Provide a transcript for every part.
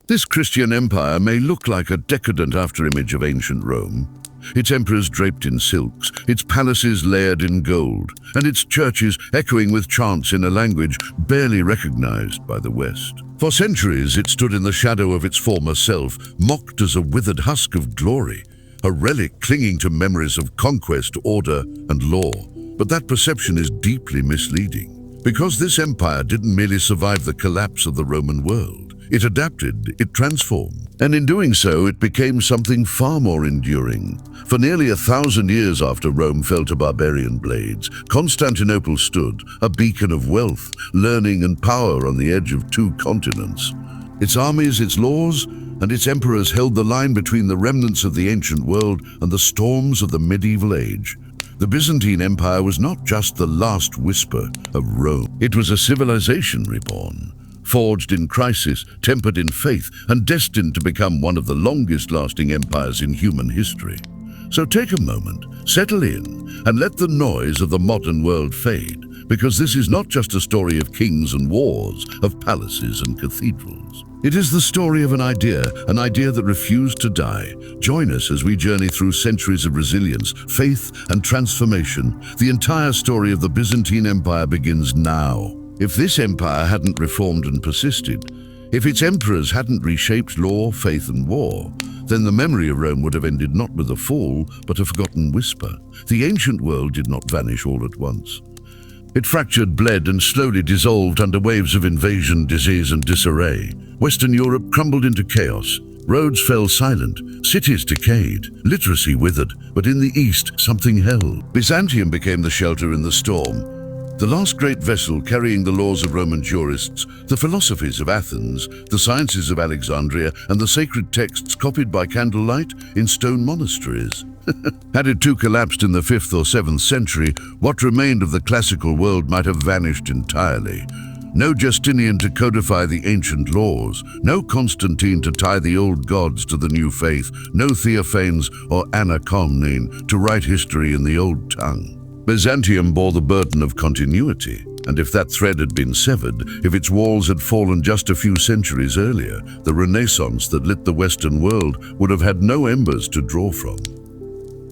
This Christian empire may look like a decadent afterimage of ancient Rome, its emperors draped in silks, its palaces layered in gold, and its churches echoing with chants in a language barely recognized by the West. For centuries, it stood in the shadow of its former self, mocked as a withered husk of glory, a relic clinging to memories of conquest, order, and law. But that perception is deeply misleading, because this empire didn't merely survive the collapse of the Roman world. It adapted, it transformed, and in doing so, it became something far more enduring. For nearly 1,000 years after Rome fell to barbarian blades, Constantinople stood, a beacon of wealth, learning, and power on the edge of two continents. Its armies, its laws, and its emperors held the line between the remnants of the ancient world and the storms of the medieval age. The Byzantine Empire was not just the last whisper of Rome. It was a civilization reborn, forged in crisis, tempered in faith, and destined to become one of the longest-lasting empires in human history. So take a moment, settle in, and let the noise of the modern world fade, because this is not just a story of kings and wars, of palaces and cathedrals. It is the story of an idea that refused to die. Join us as we journey through centuries of resilience, faith, and transformation. The entire story of the Byzantine Empire begins now. If this empire hadn't reformed and persisted, if its emperors hadn't reshaped law, faith, and war, then the memory of Rome would have ended not with a fall, but a forgotten whisper. The ancient world did not vanish all at once. It fractured, bled, and slowly dissolved under waves of invasion, disease, and disarray. Western Europe crumbled into chaos. Roads fell silent, cities decayed, literacy withered, but in the east, something held. Byzantium became the shelter in the storm. The last great vessel carrying the laws of Roman jurists, the philosophies of Athens, the sciences of Alexandria, and the sacred texts copied by candlelight in stone monasteries. Had it too collapsed in the 5th or 7th century, what remained of the classical world might have vanished entirely. No Justinian to codify the ancient laws, no Constantine to tie the old gods to the new faith, no Theophanes or Anna Komnene to write history in the old tongue. Byzantium bore the burden of continuity, and if that thread had been severed, if its walls had fallen just a few centuries earlier, the Renaissance that lit the Western world would have had no embers to draw from.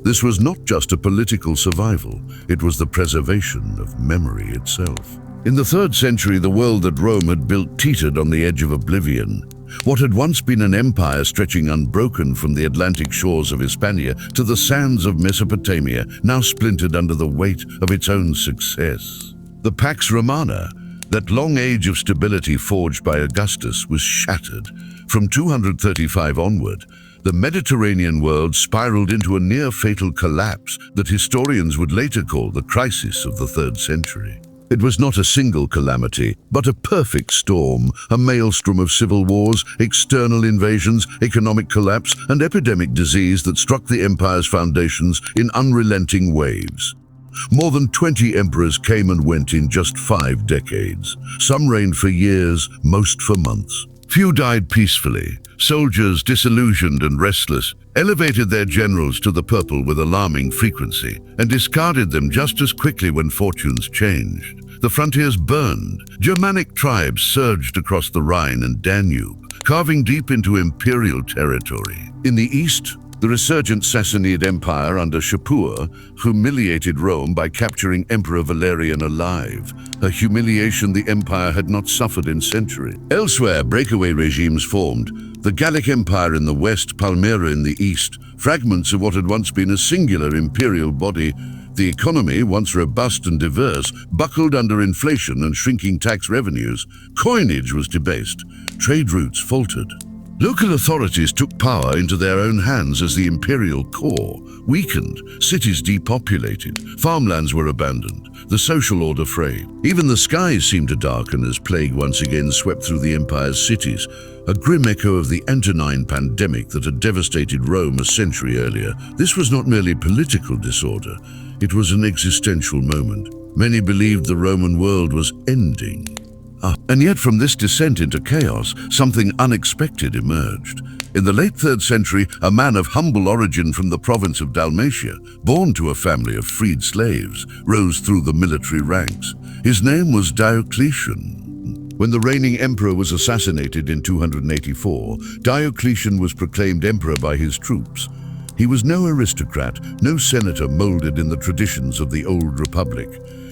This was not just a political survival, it was the preservation of memory itself. In the 3rd century, the world that Rome had built teetered on the edge of oblivion. What had once been an empire stretching unbroken from the Atlantic shores of Hispania to the sands of Mesopotamia now splintered under the weight of its own success. The Pax Romana, that long age of stability forged by Augustus, was shattered. From 235 onward, the Mediterranean world spiraled into a near-fatal collapse that historians would later call the crisis of the 3rd century. It was not a single calamity, but a perfect storm, a maelstrom of civil wars, external invasions, economic collapse, and epidemic disease that struck the empire's foundations in unrelenting waves. More than 20 emperors came and went in just 5 decades. Some reigned for years, most for months. Few died peacefully. Soldiers, disillusioned and restless, elevated their generals to the purple with alarming frequency and discarded them just as quickly when fortunes changed. The frontiers burned. Germanic tribes surged across the Rhine and Danube, carving deep into imperial territory. In the east, the resurgent Sassanid Empire under Shapur humiliated Rome by capturing Emperor Valerian alive, a humiliation the empire had not suffered in centuries. Elsewhere, breakaway regimes formed, the Gallic Empire in the west, Palmyra in the east, fragments of what had once been a singular imperial body. The economy, once robust and diverse, buckled under inflation and shrinking tax revenues. Coinage was debased, trade routes faltered. Local authorities took power into their own hands as the imperial core weakened, cities depopulated, farmlands were abandoned, the social order frayed. Even the skies seemed to darken as plague once again swept through the empire's cities, a grim echo of the Antonine pandemic that had devastated Rome a century earlier. This was not merely political disorder, it was an existential moment. Many believed the Roman world was ending. And yet from this descent into chaos, something unexpected emerged. In the late 3rd century, a man of humble origin from the province of Dalmatia, born to a family of freed slaves, rose through the military ranks. His name was Diocletian. When the reigning emperor was assassinated in 284, Diocletian was proclaimed emperor by his troops. He was no aristocrat, no senator molded in the traditions of the old republic.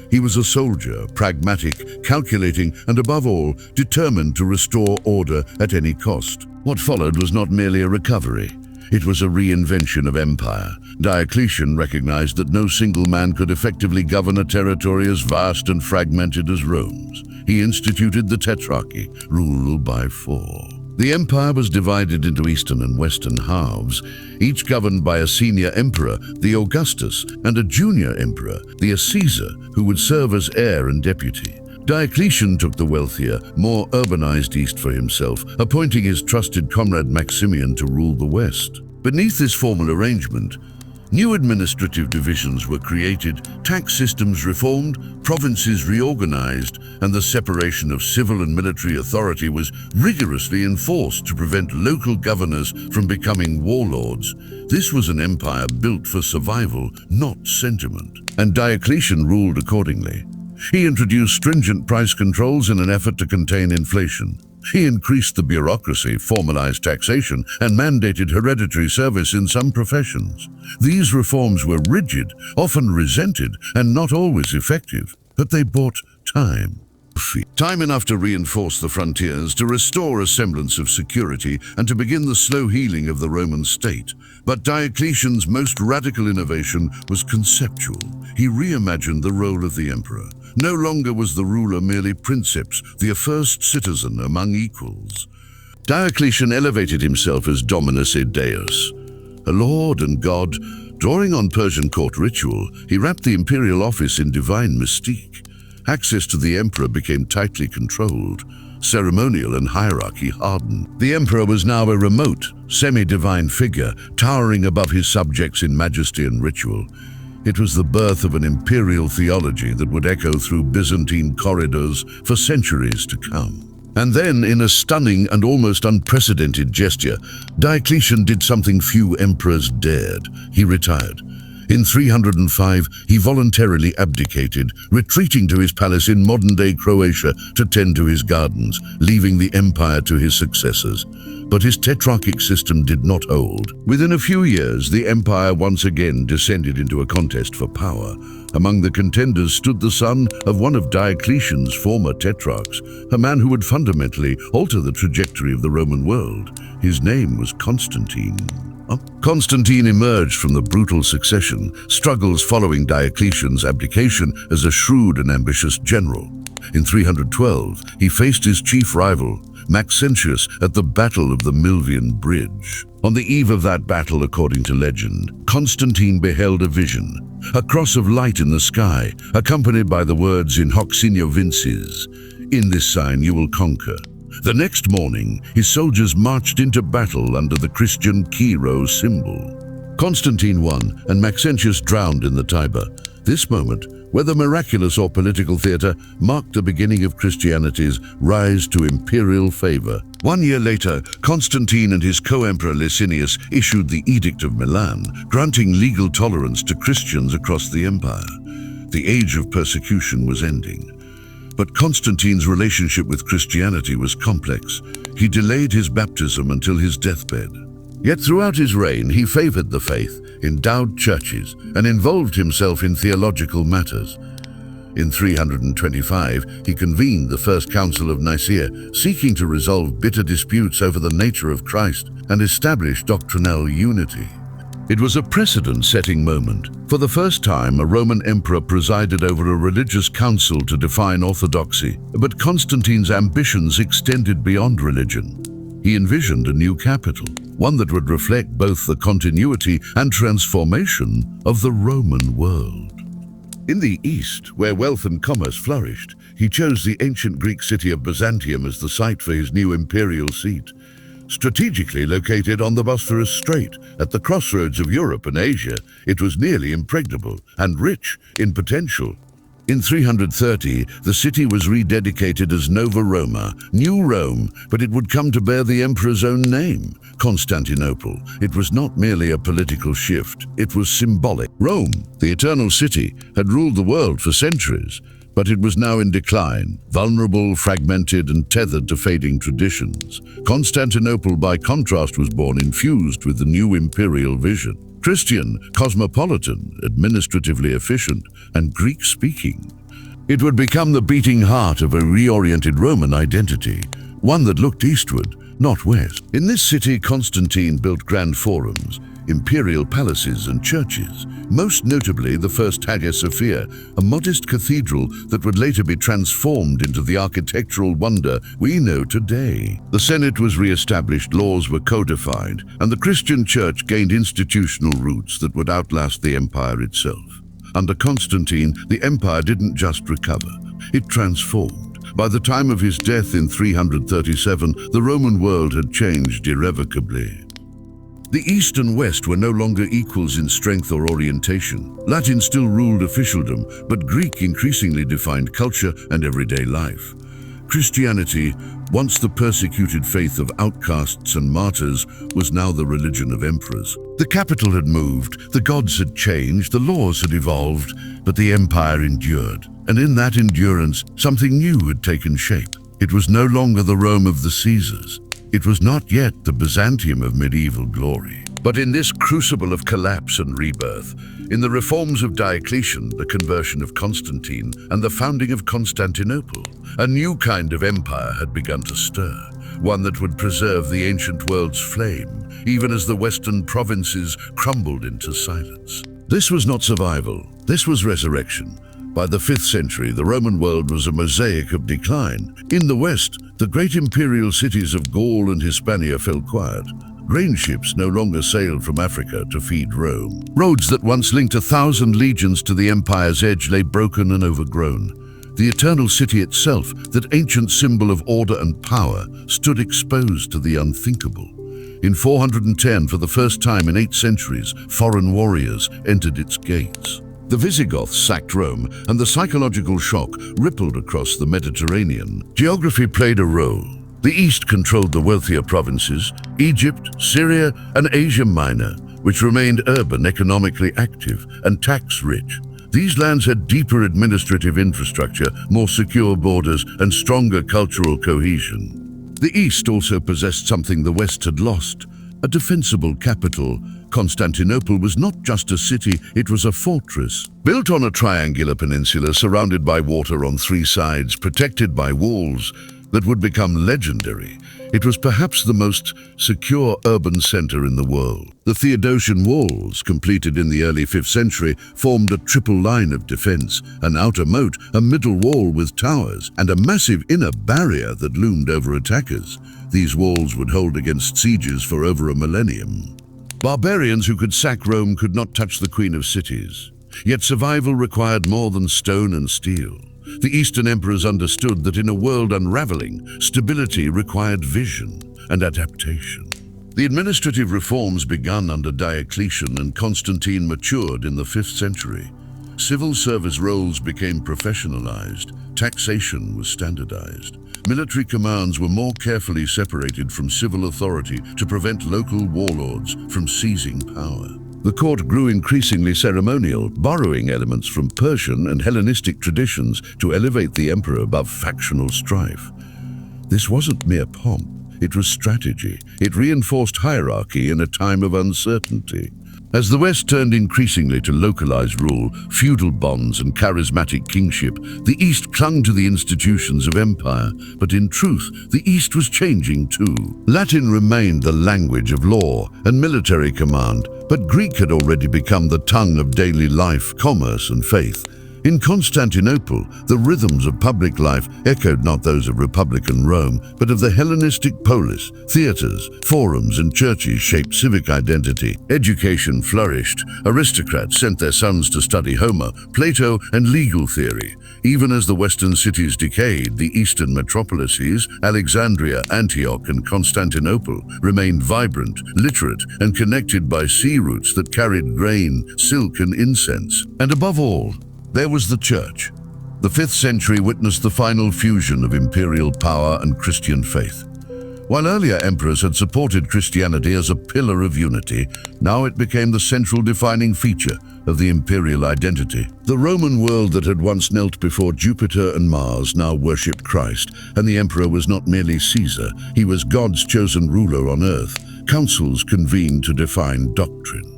He was a soldier, pragmatic, calculating, and above all, determined to restore order at any cost. What followed was not merely a recovery. It was a reinvention of empire. Diocletian recognized that no single man could effectively govern a territory as vast and fragmented as Rome's. He instituted the Tetrarchy, rule by 4. The empire was divided into eastern and western halves, each governed by a senior emperor, the Augustus, and a junior emperor, the Caesar, who would serve as heir and deputy. Diocletian took the wealthier, more urbanized east for himself, appointing his trusted comrade Maximian to rule the west. Beneath this formal arrangement, new administrative divisions were created, tax systems reformed, provinces reorganized, and the separation of civil and military authority was rigorously enforced to prevent local governors from becoming warlords. This was an empire built for survival, not sentiment, and Diocletian ruled accordingly. He introduced stringent price controls in an effort to contain inflation. He increased the bureaucracy, formalized taxation, and mandated hereditary service in some professions. These reforms were rigid, often resented, and not always effective, but they bought time. Time enough to reinforce the frontiers, to restore a semblance of security, and to begin the slow healing of the Roman state. But Diocletian's most radical innovation was conceptual. He reimagined the role of the emperor. No longer was the ruler merely princeps, the first citizen among equals. Diocletian elevated himself as Dominus et Deus, a lord and god. Drawing on Persian court ritual, he wrapped the imperial office in divine mystique. Access to the emperor became tightly controlled. Ceremonial and hierarchy hardened. The emperor was now a remote, semi-divine figure, towering above his subjects in majesty and ritual. It was the birth of an imperial theology that would echo through Byzantine corridors for centuries to come. And then, in a stunning and almost unprecedented gesture, Diocletian did something few emperors dared. He retired. In 305, he voluntarily abdicated, retreating to his palace in modern-day Croatia to tend to his gardens, leaving the empire to his successors. But his tetrarchic system did not hold. Within a few years, the empire once again descended into a contest for power. Among the contenders stood the son of one of Diocletian's former tetrarchs, a man who would fundamentally alter the trajectory of the Roman world. His name was Constantine. Constantine emerged from the brutal succession, struggles following Diocletian's abdication as a shrewd and ambitious general. In 312, he faced his chief rival, Maxentius, at the Battle of the Milvian Bridge. On the eve of that battle, according to legend, Constantine beheld a vision, a cross of light in the sky, accompanied by the words "In hoc signo vinces," "In this sign you will conquer." The next morning, his soldiers marched into battle under the Christian Chi symbol. Constantine won, and Maxentius drowned in the Tiber. This moment, whether miraculous or political theater, marked the beginning of Christianity's rise to imperial favor. 1 year later, Constantine and his co-emperor Licinius issued the Edict of Milan, granting legal tolerance to Christians across the empire. The age of persecution was ending. But Constantine's relationship with Christianity was complex. He delayed his baptism until his deathbed. Yet throughout his reign, he favored the faith, endowed churches, and involved himself in theological matters. In 325, he convened the First Council of Nicaea, seeking to resolve bitter disputes over the nature of Christ and establish doctrinal unity. It was a precedent-setting moment. For the first time, a Roman emperor presided over a religious council to define orthodoxy, but Constantine's ambitions extended beyond religion. He envisioned a new capital, one that would reflect both the continuity and transformation of the Roman world. In the east, where wealth and commerce flourished, he chose the ancient Greek city of Byzantium as the site for his new imperial seat. Strategically located on the Bosphorus Strait, at the crossroads of Europe and Asia, it was nearly impregnable and rich in potential. In 330, the city was rededicated as Nova Roma, New Rome, but it would come to bear the emperor's own name, Constantinople. It was not merely a political shift, it was symbolic. Rome, the eternal city, had ruled the world for centuries, But it was now in decline, vulnerable, fragmented, and tethered to fading traditions. Constantinople, by contrast, was born infused with the new imperial vision. Christian, cosmopolitan, administratively efficient, and Greek-speaking. It would become the beating heart of a reoriented Roman identity, one that looked eastward, not west. In this city, Constantine built grand forums, imperial palaces and churches, most notably the first Hagia Sophia, a modest cathedral that would later be transformed into the architectural wonder we know today. The Senate was re-established, laws were codified, and the Christian church gained institutional roots that would outlast the empire itself. Under Constantine, the empire didn't just recover, it transformed. By the time of his death in 337, the Roman world had changed irrevocably. The East and West were no longer equals in strength or orientation. Latin still ruled officialdom, but Greek increasingly defined culture and everyday life. Christianity, once the persecuted faith of outcasts and martyrs, was now the religion of emperors. The capital had moved, the gods had changed, the laws had evolved, but the empire endured. And in that endurance, something new had taken shape. It was no longer the Rome of the Caesars. It was not yet the Byzantium of medieval glory. But in this crucible of collapse and rebirth, in the reforms of Diocletian, the conversion of Constantine, and the founding of Constantinople, a new kind of empire had begun to stir, one that would preserve the ancient world's flame, even as the western provinces crumbled into silence. This was not survival, this was resurrection. By the 5th century, the Roman world was a mosaic of decline. In the West, the great imperial cities of Gaul and Hispania fell quiet. Grain ships no longer sailed from Africa to feed Rome. Roads that once linked 1,000 legions to the empire's edge lay broken and overgrown. The eternal city itself, that ancient symbol of order and power, stood exposed to the unthinkable. In 410, for the first time in 8 centuries, foreign warriors entered its gates. The Visigoths sacked Rome, and the psychological shock rippled across the Mediterranean. Geography played a role. The East controlled the wealthier provinces, Egypt, Syria, and Asia Minor, which remained urban, economically active, and tax-rich. These lands had deeper administrative infrastructure, more secure borders, and stronger cultural cohesion. The East also possessed something the West had lost: a defensible capital. Constantinople was not just a city, it was a fortress. Built on a triangular peninsula surrounded by water on 3 sides, protected by walls that would become legendary, it was perhaps the most secure urban center in the world. The Theodosian walls, completed in the early 5th century, formed a triple line of defense: an outer moat, a middle wall with towers, and a massive inner barrier that loomed over attackers. These walls would hold against sieges for over a millennium. Barbarians who could sack Rome could not touch the Queen of Cities. Yet survival required more than stone and steel. The Eastern emperors understood that in a world unraveling, stability required vision and adaptation. The administrative reforms begun under Diocletian and Constantine matured in the 5th century. Civil service roles became professionalized, taxation was standardized. Military commands were more carefully separated from civil authority to prevent local warlords from seizing power. The court grew increasingly ceremonial, borrowing elements from Persian and Hellenistic traditions to elevate the emperor above factional strife. This wasn't mere pomp, it was strategy. It reinforced hierarchy in a time of uncertainty. As the West turned increasingly to localized rule, feudal bonds and charismatic kingship, the East clung to the institutions of empire. But in truth, the East was changing too. Latin remained the language of law and military command, but Greek had already become the tongue of daily life, commerce, and faith. In Constantinople, the rhythms of public life echoed not those of Republican Rome, but of the Hellenistic polis. Theaters, forums, and churches shaped civic identity. Education flourished. Aristocrats sent their sons to study Homer, Plato, and legal theory. Even as the Western cities decayed, the Eastern metropolises, Alexandria, Antioch, and Constantinople, remained vibrant, literate, and connected by sea routes that carried grain, silk, and incense. And above all, there was the Church. The 5th century witnessed the final fusion of imperial power and Christian faith. While earlier emperors had supported Christianity as a pillar of unity, now it became the central defining feature of the imperial identity. The Roman world that had once knelt before Jupiter and Mars now worshipped Christ, and the emperor was not merely Caesar, he was God's chosen ruler on earth. Councils convened to define doctrine.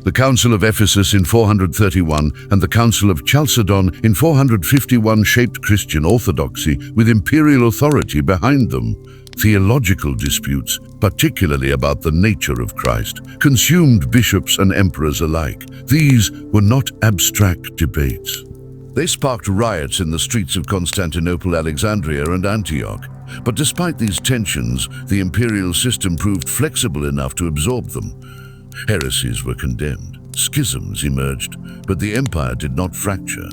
The Council of Ephesus in 431 and the Council of Chalcedon in 451 shaped Christian orthodoxy with imperial authority behind them. Theological disputes, particularly about the nature of Christ, consumed bishops and emperors alike. These were not abstract debates. They sparked riots in the streets of Constantinople, Alexandria, and Antioch. But despite these tensions, the imperial system proved flexible enough to absorb them. Heresies were condemned, schisms emerged, but the empire did not fracture.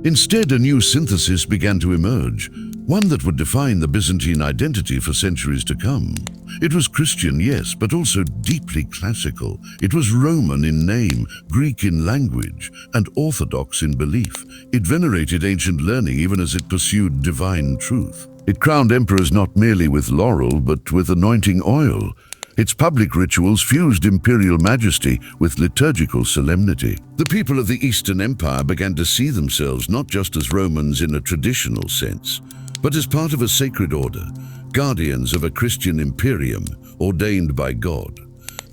Instead, a new synthesis began to emerge, one that would define the Byzantine identity for centuries to come. It was Christian, yes, but also deeply classical. It was Roman in name, Greek in language, and Orthodox in belief. It venerated ancient learning even as it pursued divine truth. It crowned emperors not merely with laurel, but with anointing oil. Its public rituals fused imperial majesty with liturgical solemnity. The people of the Eastern Empire began to see themselves not just as Romans in a traditional sense, but as part of a sacred order, guardians of a Christian imperium ordained by God.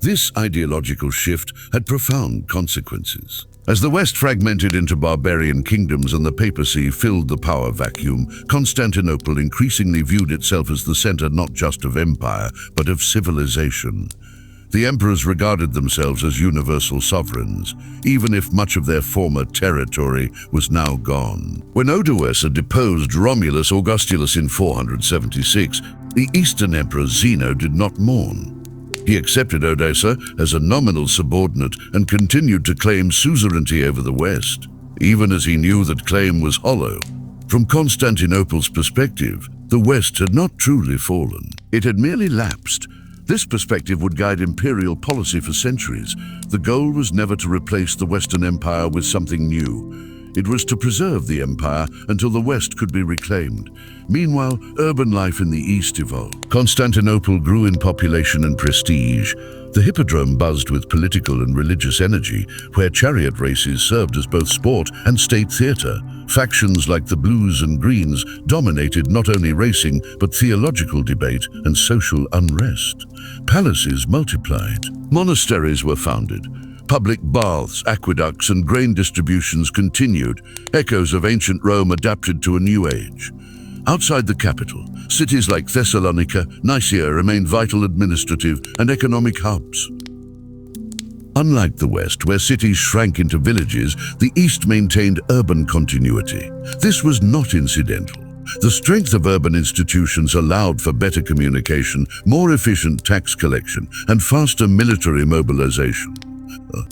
This ideological shift had profound consequences. As the West fragmented into barbarian kingdoms and the papacy filled the power vacuum, Constantinople increasingly viewed itself as the center not just of empire, but of civilization. The emperors regarded themselves as universal sovereigns, even if much of their former territory was now gone. When Odoacer deposed Romulus Augustulus in 476, the Eastern Emperor Zeno did not mourn. He accepted Odoacer as a nominal subordinate and continued to claim suzerainty over the West, even as he knew that claim was hollow. From Constantinople's perspective, the West had not truly fallen. It had merely lapsed. This perspective would guide imperial policy for centuries. The goal was never to replace the Western Empire with something new. It was to preserve the empire until the West could be reclaimed. Meanwhile, urban life in the East evolved. Constantinople grew in population and prestige. The Hippodrome buzzed with political and religious energy, where chariot races served as both sport and state theater. Factions like the Blues and Greens dominated not only racing, but theological debate and social unrest. Palaces multiplied. Monasteries were founded. Public baths, aqueducts, and grain distributions continued. Echoes of ancient Rome adapted to a new age. Outside the capital, cities like Thessalonica, Nicaea remained vital administrative and economic hubs. Unlike the West, where cities shrank into villages, the East maintained urban continuity. This was not incidental. The strength of urban institutions allowed for better communication, more efficient tax collection, and faster military mobilization.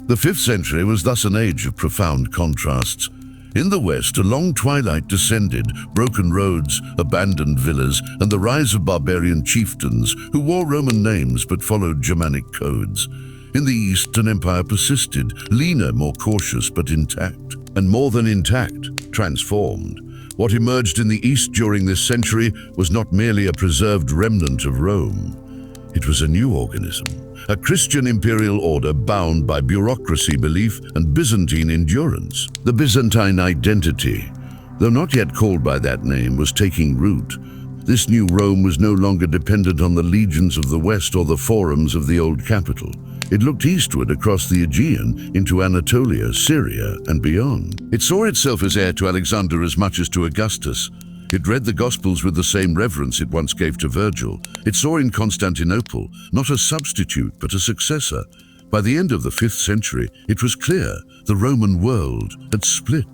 The 5th century was thus an age of profound contrasts. In the West, a long twilight descended, broken roads, abandoned villas, and the rise of barbarian chieftains who wore Roman names but followed Germanic codes. In the East, an empire persisted, leaner, more cautious, but intact. And more than intact, transformed. What emerged in the East during this century was not merely a preserved remnant of Rome. It was a new organism, a Christian imperial order bound by bureaucracy, belief, and Byzantine endurance. The Byzantine identity, though not yet called by that name, was taking root. This new Rome was no longer dependent on the legions of the West or the forums of the old capital. It looked eastward across the Aegean into Anatolia, Syria, and beyond. It saw itself as heir to Alexander as much as to Augustus. It read the Gospels with the same reverence it once gave to Virgil. It saw in Constantinople not a substitute but a successor. By the end of the 5th century, it was clear the Roman world had split.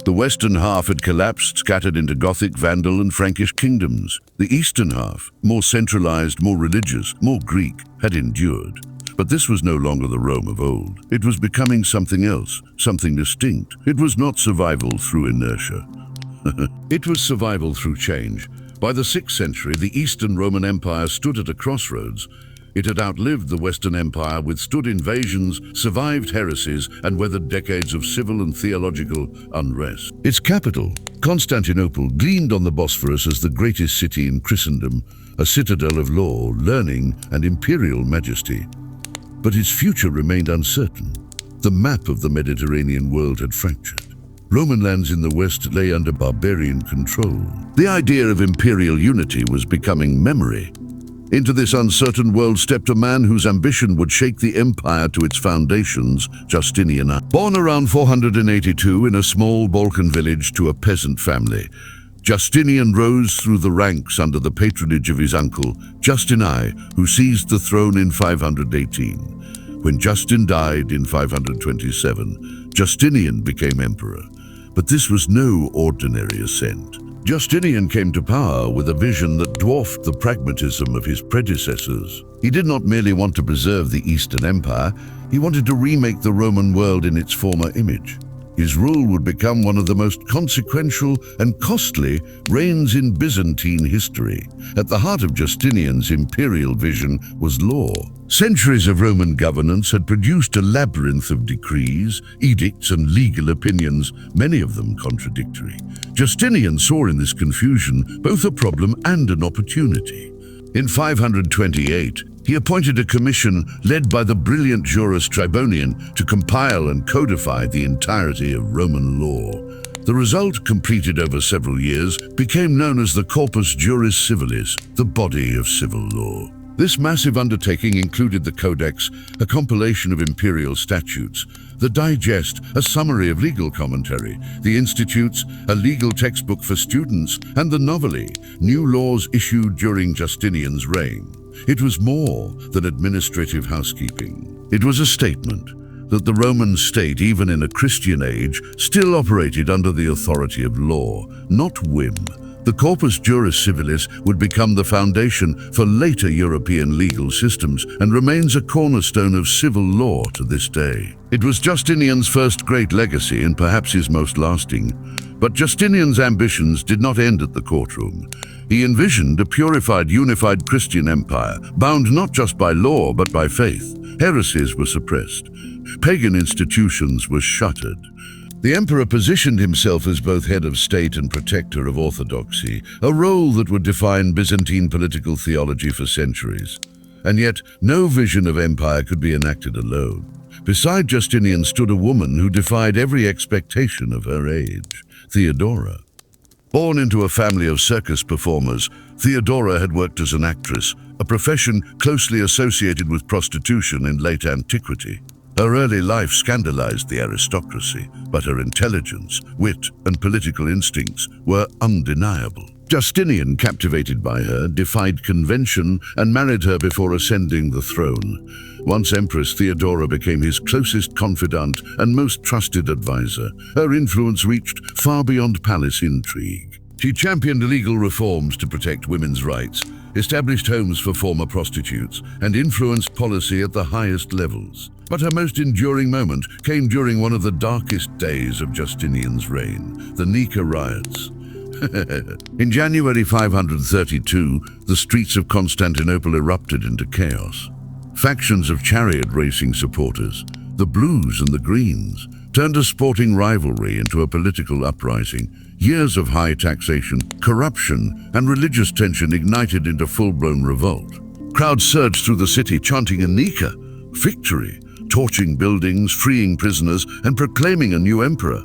The western half had collapsed, scattered into Gothic, Vandal, and Frankish kingdoms. The eastern half, more centralized, more religious, more Greek, had endured. But this was no longer the Rome of old. It was becoming something else, something distinct. It was not survival through inertia. It was survival through change. By the 6th century, the Eastern Roman Empire stood at a crossroads. It had outlived the Western Empire, withstood invasions, survived heresies, and weathered decades of civil and theological unrest. Its capital, Constantinople, gleamed on the Bosphorus as the greatest city in Christendom, a citadel of law, learning, and imperial majesty. But its future remained uncertain. The map of the Mediterranean world had fractured. Roman lands in the west lay under barbarian control. The idea of imperial unity was becoming memory. Into this uncertain world stepped a man whose ambition would shake the empire to its foundations, Justinian. Born around 482 in a small Balkan village to a peasant family, Justinian rose through the ranks under the patronage of his uncle, Justin I, who seized the throne in 518. When Justin died in 527, Justinian became emperor. But this was no ordinary ascent. Justinian came to power with a vision that dwarfed the pragmatism of his predecessors. He did not merely want to preserve the Eastern Empire, he wanted to remake the Roman world in its former image. His rule would become one of the most consequential and costly reigns in Byzantine history. At the heart of Justinian's imperial vision was law. Centuries of Roman governance had produced a labyrinth of decrees, edicts, and legal opinions, many of them contradictory. Justinian saw in this confusion both a problem and an opportunity. In 528, he appointed a commission led by the brilliant jurist Tribonian to compile and codify the entirety of Roman law. The result, completed over several years, became known as the Corpus Juris Civilis, the body of civil law. This massive undertaking included the Codex, a compilation of imperial statutes, the Digest, a summary of legal commentary, the Institutes, a legal textbook for students, and the Noveli, new laws issued during Justinian's reign. It was more than administrative housekeeping. It was a statement that the Roman state, even in a Christian age, still operated under the authority of law, not whim. The Corpus Juris Civilis would become the foundation for later European legal systems and remains a cornerstone of civil law to this day. It was Justinian's first great legacy and perhaps his most lasting. But Justinian's ambitions did not end at the courtroom. He envisioned a purified, unified Christian empire, bound not just by law but by faith. Heresies were suppressed. Pagan institutions were shuttered. The emperor positioned himself as both head of state and protector of orthodoxy, a role that would define Byzantine political theology for centuries. And yet, no vision of empire could be enacted alone. Beside Justinian stood a woman who defied every expectation of her age, Theodora. Born into a family of circus performers, Theodora had worked as an actress, a profession closely associated with prostitution in late antiquity. Her early life scandalized the aristocracy, but her intelligence, wit, and political instincts were undeniable. Justinian, captivated by her, defied convention and married her before ascending the throne. Once Empress, Theodora became his closest confidant and most trusted advisor. Her influence reached far beyond palace intrigue. She championed legal reforms to protect women's rights, established homes for former prostitutes, and influenced policy at the highest levels. But her most enduring moment came during one of the darkest days of Justinian's reign, the Nika riots. In January 532, the streets of Constantinople erupted into chaos. Factions of chariot racing supporters, the Blues and the Greens, turned a sporting rivalry into a political uprising. Years of high taxation, corruption, and religious tension ignited into full-blown revolt. Crowds surged through the city chanting a Nika, victory, torching buildings, freeing prisoners, and proclaiming a new emperor.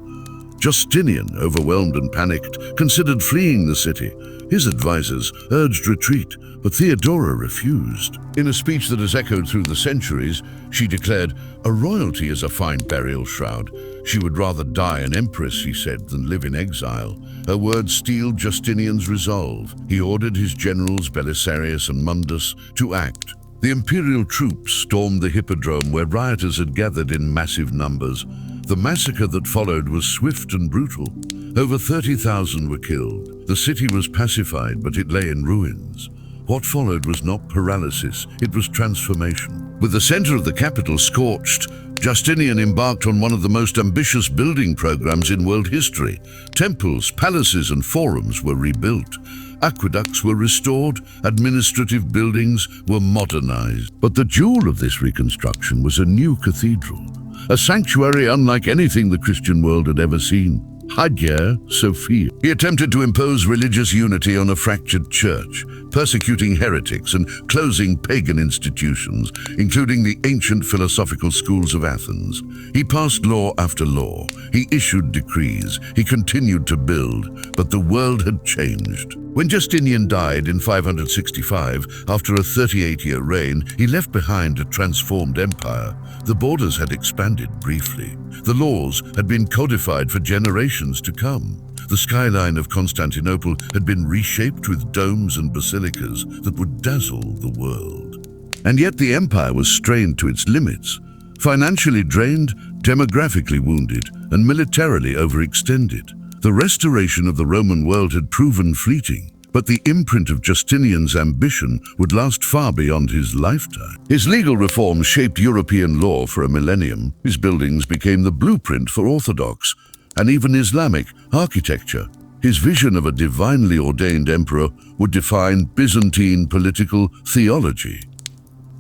Justinian, overwhelmed and panicked, considered fleeing the city. His advisors urged retreat, but Theodora refused. In a speech that has echoed through the centuries, she declared, "A royalty is a fine burial shroud. She would rather die an empress," she said, "than live in exile." Her words steeled Justinian's resolve. He ordered his generals Belisarius and Mundus to act. The imperial troops stormed the hippodrome where rioters had gathered in massive numbers. The massacre that followed was swift and brutal. Over 30,000 were killed. The city was pacified, but it lay in ruins. What followed was not paralysis, it was transformation. With the center of the capital scorched, Justinian embarked on one of the most ambitious building programs in world history. Temples, palaces, and forums were rebuilt. Aqueducts were restored, administrative buildings were modernized. But the jewel of this reconstruction was a new cathedral, a sanctuary unlike anything the Christian world had ever seen. Hagia Sophia. He attempted to impose religious unity on a fractured church, persecuting heretics and closing pagan institutions, including the ancient philosophical schools of Athens. He passed law after law. He issued decrees. He continued to build, but the world had changed. When Justinian died in 565, after a 38-year reign, he left behind a transformed empire. The borders had expanded briefly. The laws had been codified for generations to come. The skyline of Constantinople had been reshaped with domes and basilicas that would dazzle the world. And yet the empire was strained to its limits, financially drained, demographically wounded, and militarily overextended. The restoration of the Roman world had proven fleeting, but the imprint of Justinian's ambition would last far beyond his lifetime. His legal reforms shaped European law for a millennium. His buildings became the blueprint for Orthodox and even Islamic architecture. His vision of a divinely ordained emperor would define Byzantine political theology.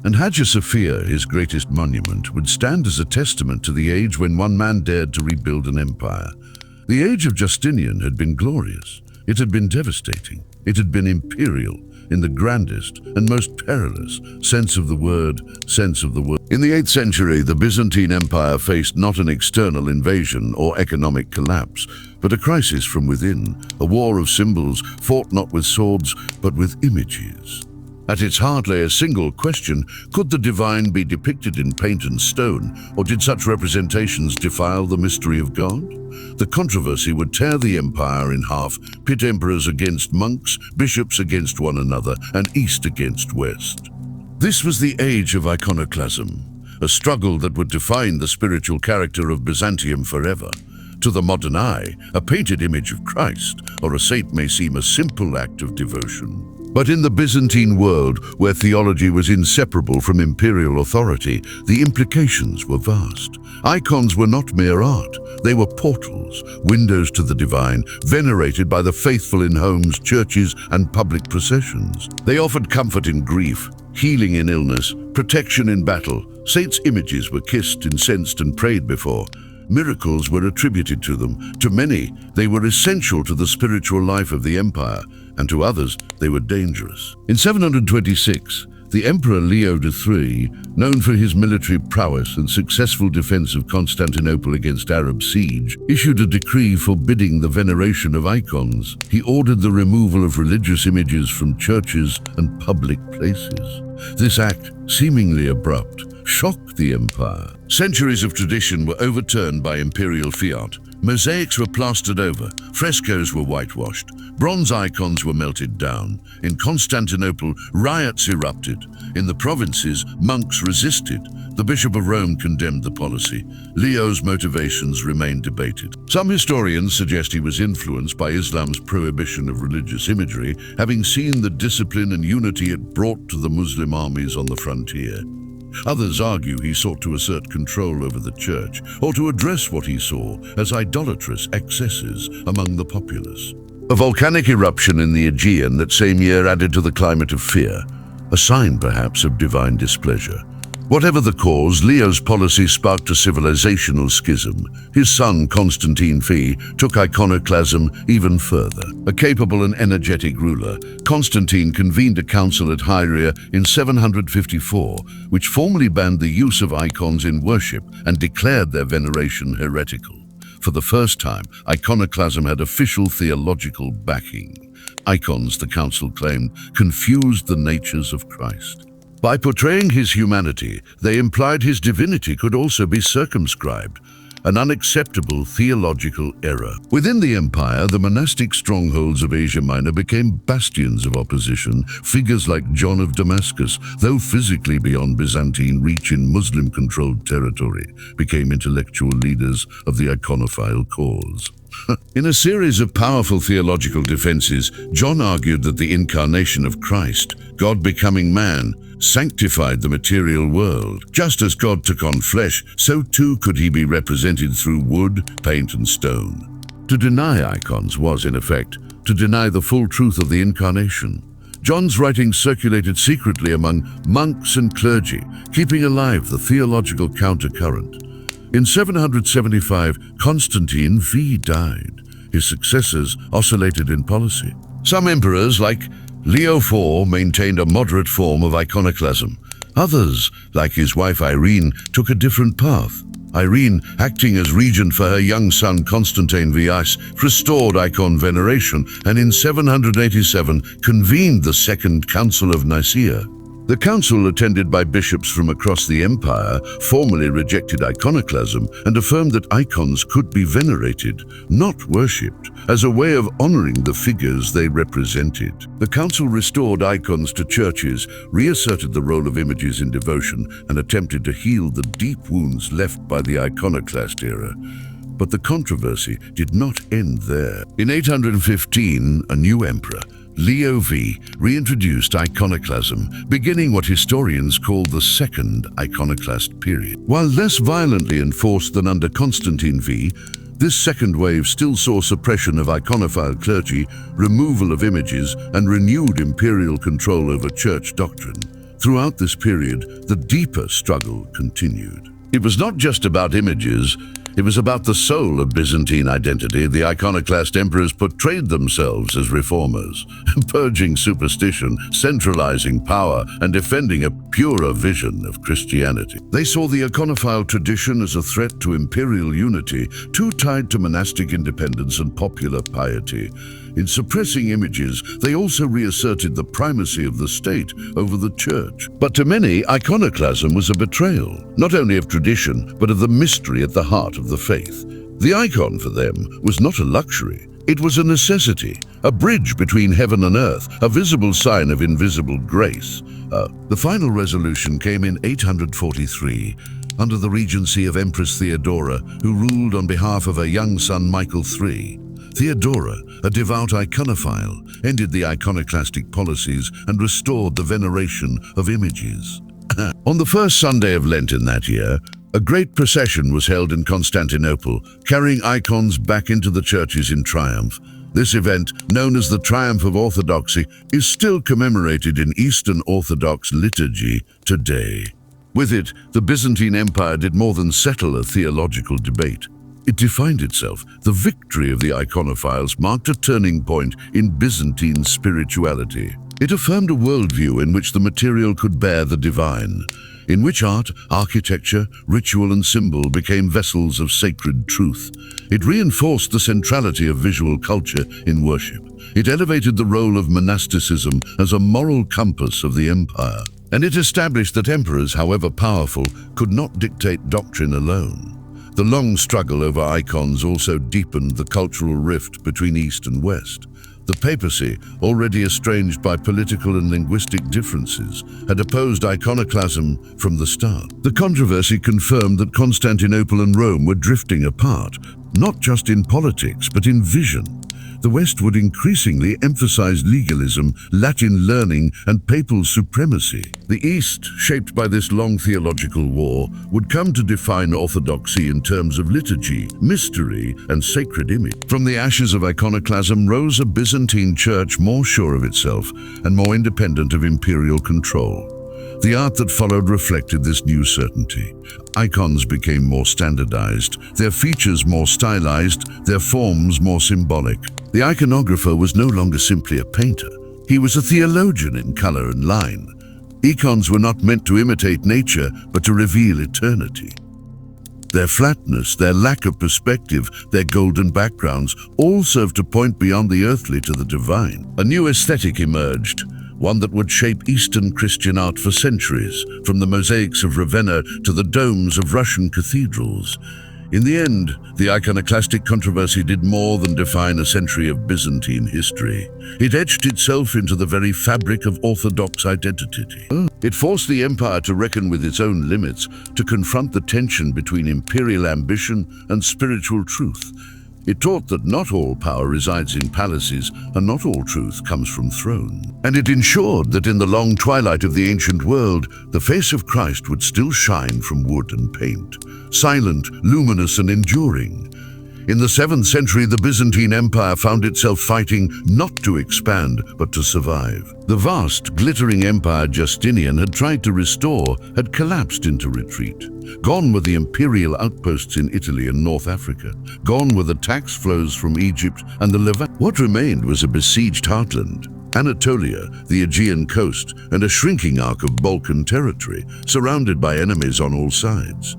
And Hagia Sophia, his greatest monument, would stand as a testament to the age when one man dared to rebuild an empire. The age of Justinian had been glorious. It had been devastating. It had been imperial in the grandest and most perilous sense of the word. In the 8th century, the Byzantine Empire faced not an external invasion or economic collapse, but a crisis from within, a war of symbols fought not with swords, but with images. At its heart lay a single question: could the divine be depicted in paint and stone, or did such representations defile the mystery of God? The controversy would tear the empire in half, pit emperors against monks, bishops against one another, and East against West. This was the age of iconoclasm, a struggle that would define the spiritual character of Byzantium forever. To the modern eye, a painted image of Christ or a saint may seem a simple act of devotion. But in the Byzantine world, where theology was inseparable from imperial authority, the implications were vast. Icons were not mere art. They were portals, windows to the divine, venerated by the faithful in homes, churches, and public processions. They offered comfort in grief, healing in illness, protection in battle. Saints' images were kissed, incensed, and prayed before. Miracles were attributed to them. To many, they were essential to the spiritual life of the empire, and to others, they were dangerous. In 726, the Emperor Leo III, known for his military prowess and successful defense of Constantinople against Arab siege, issued a decree forbidding the veneration of icons. He ordered the removal of religious images from churches and public places. This act, seemingly abrupt, shocked the empire. Centuries of tradition were overturned by imperial fiat. Mosaics were plastered over, frescoes were whitewashed, bronze icons were melted down. In Constantinople, riots erupted. In the provinces, monks resisted. The Bishop of Rome condemned the policy. Leo's motivations remain debated. Some historians suggest he was influenced by Islam's prohibition of religious imagery, having seen the discipline and unity it brought to the Muslim armies on the frontier. Others argue he sought to assert control over the church, or to address what he saw as idolatrous excesses among the populace. A volcanic eruption in the Aegean that same year added to the climate of fear, a sign perhaps of divine displeasure. Whatever the cause, Leo's policy sparked a civilizational schism. His son, Constantine V, took iconoclasm even further. A capable and energetic ruler, Constantine convened a council at Hieria in 754, which formally banned the use of icons in worship and declared their veneration heretical. For the first time, iconoclasm had official theological backing. Icons, the council claimed, confused the natures of Christ. By portraying his humanity, they implied his divinity could also be circumscribed, an unacceptable theological error. Within the empire, the monastic strongholds of Asia Minor became bastions of opposition. Figures like John of Damascus, though physically beyond Byzantine reach in Muslim-controlled territory, became intellectual leaders of the iconophile cause. In a series of powerful theological defenses, John argued that the incarnation of Christ, God becoming man, sanctified the material world. Just as God took on flesh, so too could he be represented through wood, paint, and stone. To deny icons was, in effect, to deny the full truth of the incarnation. John's writings circulated secretly among monks and clergy, keeping alive the theological countercurrent. In 775, Constantine V died. His successors oscillated in policy. Some emperors, like Leo IV, maintained a moderate form of iconoclasm. Others, like his wife Irene, took a different path. Irene, acting as regent for her young son Constantine VI, restored icon veneration and in 787 convened the Second Council of Nicaea. The council, attended by bishops from across the empire, formally rejected iconoclasm and affirmed that icons could be venerated, not worshipped, as a way of honoring the figures they represented. The council restored icons to churches, reasserted the role of images in devotion, and attempted to heal the deep wounds left by the iconoclast era. But the controversy did not end there. In 815, a new emperor, Leo V, reintroduced iconoclasm, beginning what historians call the Second Iconoclast period. While less violently enforced than under Constantine V, this second wave still saw suppression of iconophile clergy, removal of images, and renewed imperial control over church doctrine. Throughout this period, the deeper struggle continued. It was not just about images. It was about the soul of Byzantine identity. The iconoclast emperors portrayed themselves as reformers, purging superstition, centralizing power, and defending a purer vision of Christianity. They saw the iconophile tradition as a threat to imperial unity, too tied to monastic independence and popular piety. In suppressing images, they also reasserted the primacy of the state over the church. But to many, iconoclasm was a betrayal, not only of tradition, but of the mystery at the heart of the faith. The icon for them was not a luxury. It was a necessity, a bridge between heaven and earth, a visible sign of invisible grace. The final resolution came in 843, under the regency of Empress Theodora, who ruled on behalf of her young son Michael III. Theodora, a devout iconophile, ended the iconoclastic policies and restored the veneration of images. On the first Sunday of Lent in that year, a great procession was held in Constantinople, carrying icons back into the churches in triumph. This event, known as the Triumph of Orthodoxy, is still commemorated in Eastern Orthodox liturgy today. With it, the Byzantine Empire did more than settle a theological debate. It defined itself. The victory of the iconophiles marked a turning point in Byzantine spirituality. It affirmed a worldview in which the material could bear the divine, in which art, architecture, ritual, and symbol became vessels of sacred truth. It reinforced the centrality of visual culture in worship. It elevated the role of monasticism as a moral compass of the empire. And it established that emperors, however powerful, could not dictate doctrine alone. The long struggle over icons also deepened the cultural rift between East and West. The papacy, already estranged by political and linguistic differences, had opposed iconoclasm from the start. The controversy confirmed that Constantinople and Rome were drifting apart, not just in politics, but in vision. The West would increasingly emphasize legalism, Latin learning, and papal supremacy. The East, shaped by this long theological war, would come to define orthodoxy in terms of liturgy, mystery, and sacred image. From the ashes of iconoclasm rose a Byzantine church more sure of itself and more independent of imperial control. The art that followed reflected this new certainty. Icons became more standardized, their features more stylized, their forms more symbolic. The iconographer was no longer simply a painter. He was a theologian in color and line. Icons were not meant to imitate nature, but to reveal eternity. Their flatness, their lack of perspective, their golden backgrounds all served to point beyond the earthly to the divine. A new aesthetic emerged, one that would shape Eastern Christian art for centuries, from the mosaics of Ravenna to the domes of Russian cathedrals. In the end, the iconoclastic controversy did more than define a century of Byzantine history. It etched itself into the very fabric of Orthodox identity. It forced the empire to reckon with its own limits, to confront the tension between imperial ambition and spiritual truth. It taught that not all power resides in palaces and not all truth comes from throne. And it ensured that in the long twilight of the ancient world, the face of Christ would still shine from wood and paint, silent, luminous, and enduring. In the 7th century, the Byzantine Empire found itself fighting not to expand, but to survive. The vast, glittering empire Justinian had tried to restore had collapsed into retreat. Gone were the imperial outposts in Italy and North Africa. Gone were the tax flows from Egypt and the Levant. What remained was a besieged heartland, Anatolia, the Aegean coast, and a shrinking arc of Balkan territory, surrounded by enemies on all sides.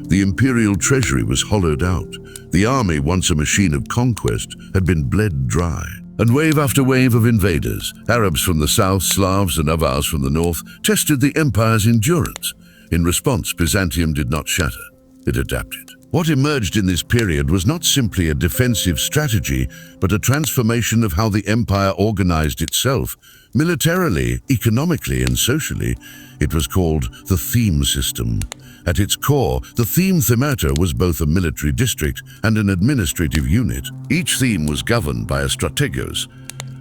The imperial treasury was hollowed out. The army, once a machine of conquest, had been bled dry. And wave after wave of invaders, Arabs from the south, Slavs and Avars from the north, tested the empire's endurance. In response, Byzantium did not shatter. It adapted. What emerged in this period was not simply a defensive strategy, but a transformation of how the empire organized itself, militarily, economically, and socially. It was called the theme system. At its core, the theme themata was both a military district and an administrative unit. Each theme was governed by a strategos,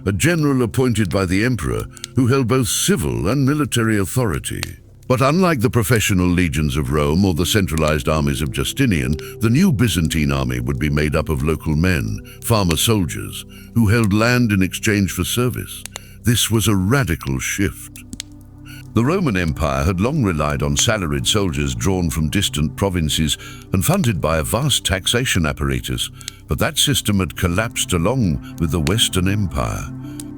a general appointed by the emperor who held both civil and military authority. But unlike the professional legions of Rome or the centralized armies of Justinian, the new Byzantine army would be made up of local men, farmer soldiers, who held land in exchange for service. This was a radical shift. The Roman Empire had long relied on salaried soldiers drawn from distant provinces and funded by a vast taxation apparatus, but that system had collapsed along with the Western Empire.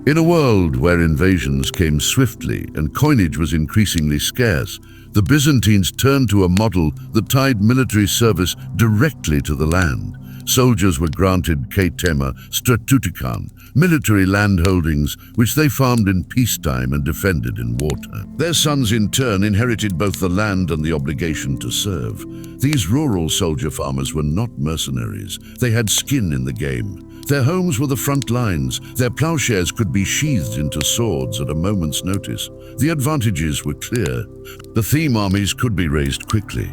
In a world where invasions came swiftly and coinage was increasingly scarce, the Byzantines turned to a model that tied military service directly to the land. Soldiers were granted kaitema stratutikon, military landholdings which they farmed in peacetime and defended in wartime. Their sons in turn inherited both the land and the obligation to serve. These rural soldier farmers were not mercenaries. They had skin in the game. Their homes were the front lines. Their plowshares could be sheathed into swords at a moment's notice. The advantages were clear. The theme armies could be raised quickly.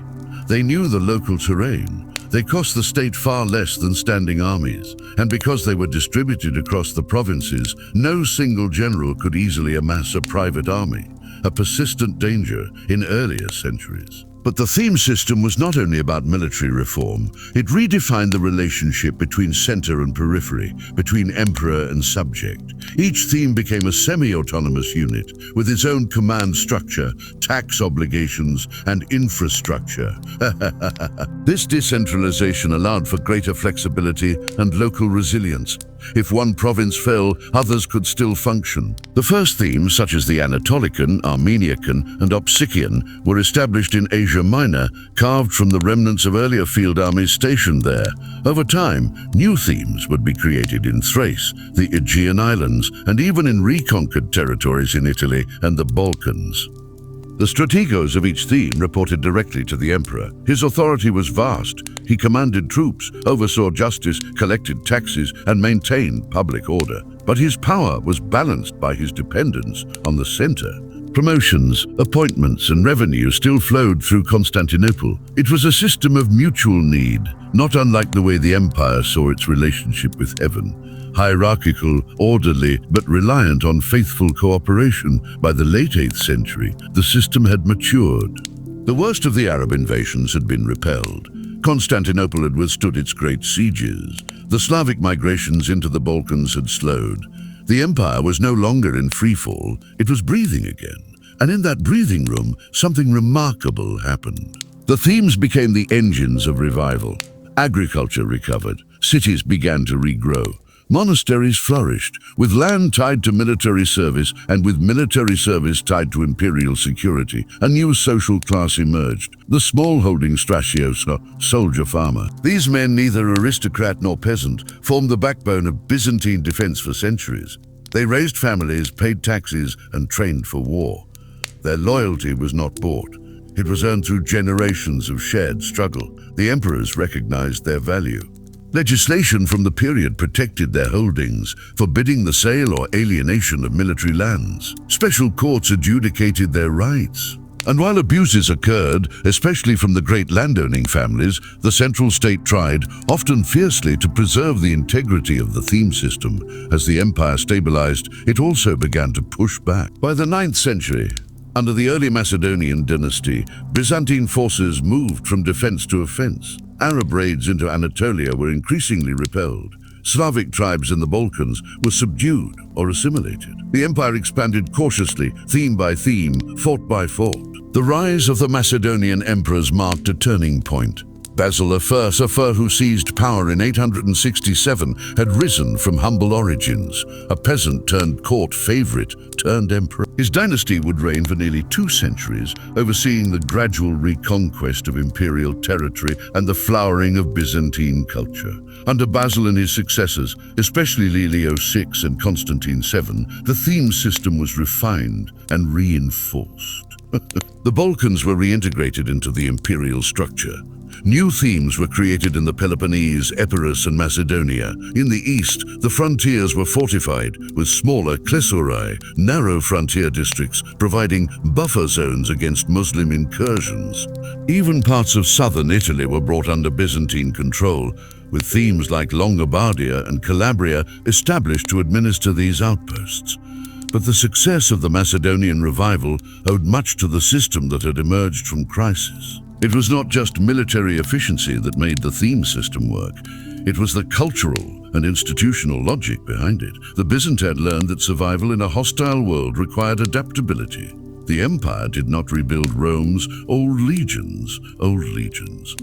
They knew the local terrain. They cost the state far less than standing armies, and because they were distributed across the provinces, no single general could easily amass a private army, a persistent danger in earlier centuries. But the theme system was not only about military reform. It redefined the relationship between center and periphery, between emperor and subject. Each theme became a semi-autonomous unit with its own command structure, tax obligations, and infrastructure. This decentralization allowed for greater flexibility and local resilience. If one province fell, others could still function. The first themes, such as the Anatolican, Armeniacan, and Opsikian, were established in Asia Minor, carved from the remnants of earlier field armies stationed there. Over time, new themes would be created in Thrace, the Aegean Islands, and even in reconquered territories in Italy and the Balkans. The strategos of each theme reported directly to the emperor. His authority was vast. He commanded troops, oversaw justice, collected taxes, and maintained public order. But his power was balanced by his dependence on the center. Promotions, appointments, and revenue still flowed through Constantinople. It was a system of mutual need, not unlike the way the empire saw its relationship with heaven. Hierarchical, orderly, but reliant on faithful cooperation. By the late 8th century, the system had matured. The worst of the Arab invasions had been repelled. Constantinople had withstood its great sieges. The Slavic migrations into the Balkans had slowed. The empire was no longer in freefall. It was breathing again. And in that breathing room, something remarkable happened. The themes became the engines of revival. Agriculture recovered. Cities began to regrow. Monasteries flourished, with land tied to military service and with military service tied to imperial security. A new social class emerged, the smallholding stratios, or soldier farmer. These men, neither aristocrat nor peasant, formed the backbone of Byzantine defense for centuries. They raised families, paid taxes, and trained for war. Their loyalty was not bought. It was earned through generations of shared struggle. The emperors recognized their value. Legislation from the period protected their holdings, forbidding the sale or alienation of military lands. Special courts adjudicated their rights. And while abuses occurred, especially from the great landowning families, the central state tried, often fiercely, to preserve the integrity of the theme system. As the empire stabilized, it also began to push back. By the 9th century, under the early Macedonian dynasty, Byzantine forces moved from defense to offense. Arab raids into Anatolia were increasingly repelled. Slavic tribes in the Balkans were subdued or assimilated. The empire expanded cautiously, theme by theme, fort by fort. The rise of the Macedonian emperors marked a turning point. Basil I, who seized power in 867, had risen from humble origins, a peasant turned court favorite turned emperor. His dynasty would reign for nearly 2 centuries, overseeing the gradual reconquest of imperial territory and the flowering of Byzantine culture. Under Basil and his successors, especially Leo VI and Constantine VII, the theme system was refined and reinforced. The Balkans were reintegrated into the imperial structure. New themes were created in the Peloponnese, Epirus, and Macedonia. In the east, the frontiers were fortified with smaller klesaurai, narrow frontier districts, providing buffer zones against Muslim incursions. Even parts of southern Italy were brought under Byzantine control, with themes like Longobardia and Calabria established to administer these outposts. But the success of the Macedonian revival owed much to the system that had emerged from crisis. It was not just military efficiency that made the theme system work. It was the cultural and institutional logic behind it. The Byzantine learned that survival in a hostile world required adaptability. The empire did not rebuild Rome's old legions.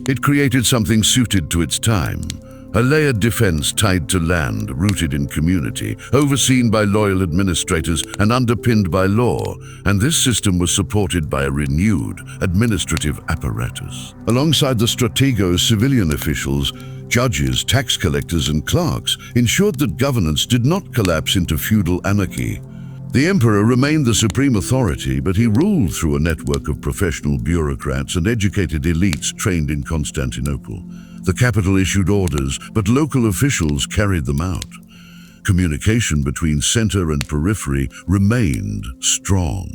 It created something suited to its time. A layered defense tied to land, rooted in community, overseen by loyal administrators and underpinned by law, and this system was supported by a renewed administrative apparatus. Alongside the strategos, civilian officials, judges, tax collectors, and clerks ensured that governance did not collapse into feudal anarchy. The emperor remained the supreme authority, but he ruled through a network of professional bureaucrats and educated elites trained in Constantinople. The capital issued orders, but local officials carried them out. Communication between center and periphery remained strong.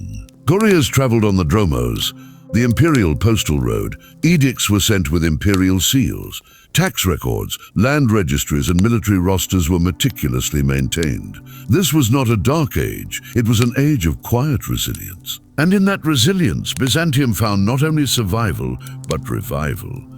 Couriers traveled on the dromos, the imperial postal road. Edicts were sent with imperial seals. Tax records, land registries, and military rosters were meticulously maintained. This was not a dark age, it was an age of quiet resilience. And in that resilience, Byzantium found not only survival, but revival.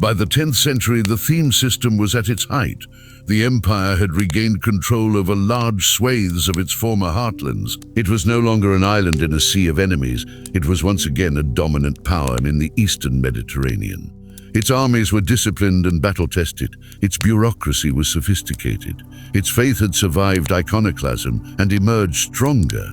By the 10th century, the theme system was at its height. The empire had regained control over large swathes of its former heartlands. It was no longer an island in a sea of enemies. It was once again a dominant power in the eastern Mediterranean. Its armies were disciplined and battle-tested. Its bureaucracy was sophisticated. Its faith had survived iconoclasm and emerged stronger.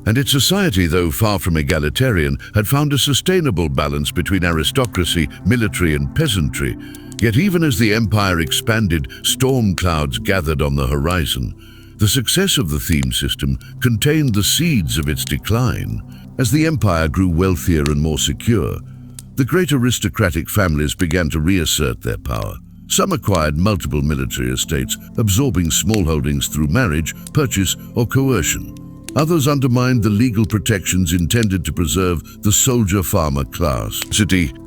And its society, though far from egalitarian, had found a sustainable balance between aristocracy, military, and peasantry. Yet even as the empire expanded, storm clouds gathered on the horizon. The success of the theme system contained the seeds of its decline. As the empire grew wealthier and more secure, the great aristocratic families began to reassert their power. Some acquired multiple military estates, absorbing small holdings through marriage, purchase, or coercion. Others undermined the legal protections intended to preserve the soldier-farmer class.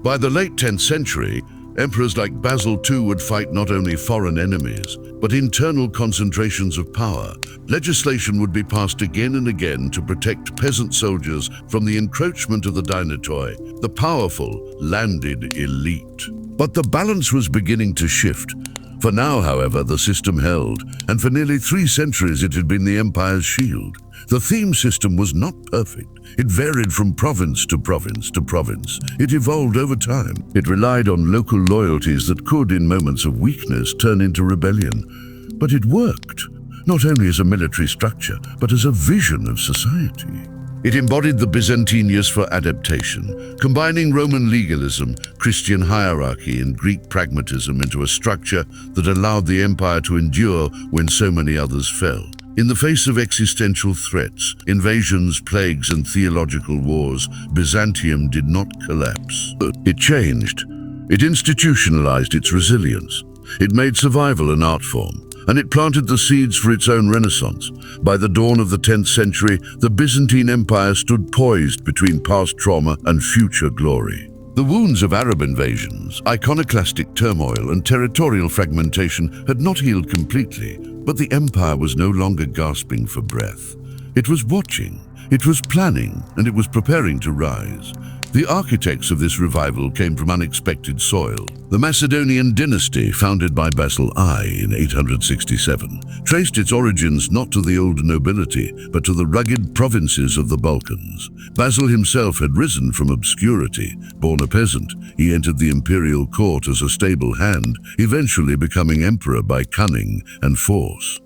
By the late 10th century, emperors like Basil II would fight not only foreign enemies, but internal concentrations of power. Legislation would be passed again and again to protect peasant soldiers from the encroachment of the dinotoi, the powerful landed elite. But the balance was beginning to shift. For now, however, the system held, and for nearly 3 centuries it had been the empire's shield. The theme system was not perfect. It varied from province to province to province. It evolved over time. It relied on local loyalties that could, in moments of weakness, turn into rebellion. But it worked, not only as a military structure, but as a vision of society. It embodied the Byzantine use for adaptation, combining Roman legalism, Christian hierarchy, and Greek pragmatism into a structure that allowed the empire to endure when so many others fell. In the face of existential threats, invasions, plagues, and theological wars, Byzantium did not collapse. It changed. It institutionalized its resilience. It made survival an art form, and it planted the seeds for its own renaissance. By the dawn of the 10th century, the Byzantine Empire stood poised between past trauma and future glory. The wounds of Arab invasions, iconoclastic turmoil, and territorial fragmentation had not healed completely, but the empire was no longer gasping for breath. It was watching, it was planning, and it was preparing to rise. The architects of this revival came from unexpected soil. The Macedonian dynasty, founded by Basil I in 867, traced its origins not to the old nobility, but to the rugged provinces of the Balkans. Basil himself had risen from obscurity. Born a peasant, he entered the imperial court as a stable hand, eventually becoming emperor by cunning and force.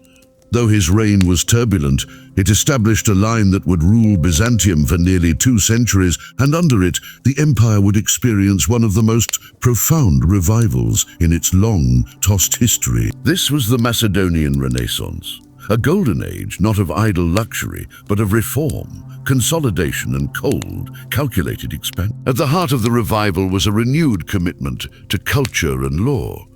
Though his reign was turbulent, it established a line that would rule Byzantium for nearly 2 centuries, and under it, the empire would experience one of the most profound revivals in its long-tossed history. This was the Macedonian Renaissance, a golden age not of idle luxury, but of reform, consolidation, and cold, calculated expansion. At the heart of the revival was a renewed commitment to culture and law.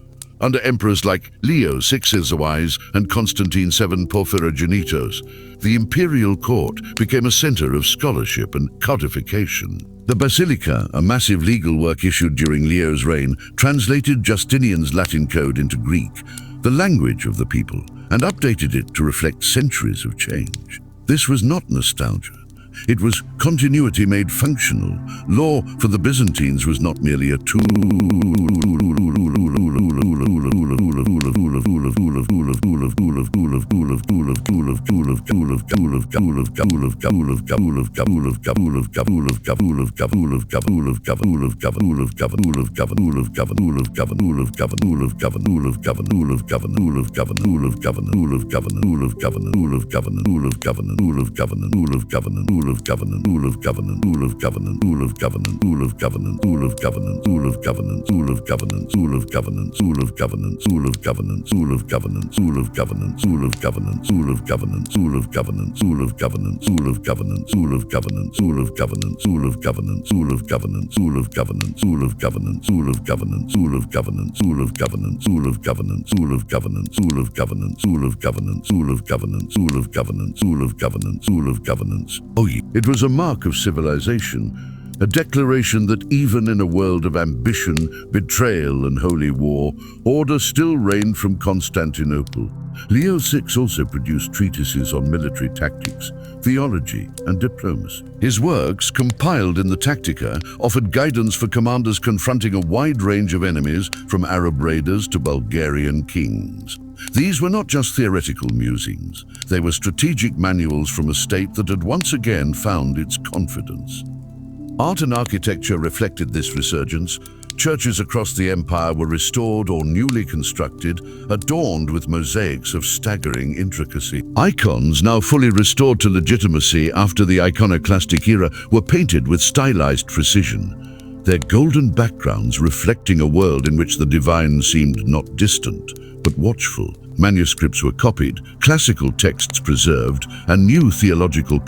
Under emperors like Leo VI Wise and Constantine VII Porphyrogenitos, the imperial court became a center of scholarship and codification. The Basilica, a massive legal work issued during Leo's reign, translated Justinian's Latin code into Greek, the language of the people, and updated it to reflect centuries of change. This was not nostalgia. It was continuity made functional. Law for the Byzantines was not merely a tool It was a mark of civilization, a declaration that even in a world of ambition, betrayal, and holy war, order still reigned from Constantinople. Leo VI also produced treatises on military tactics, theology, and diplomacy. His works, compiled in the Tactica, offered guidance for commanders confronting a wide range of enemies, from Arab raiders to Bulgarian kings. These were not just theoretical musings. They were strategic manuals from a state that had once again found its confidence. Art and architecture reflected this resurgence. Churches across the empire were restored or newly constructed, adorned with mosaics of staggering intricacy. Icons, now fully restored to legitimacy after the iconoclastic era, were painted with stylized precision, their golden backgrounds reflecting a world in which the divine seemed not distant, but watchful. Manuscripts were copied, classical texts preserved, and new theological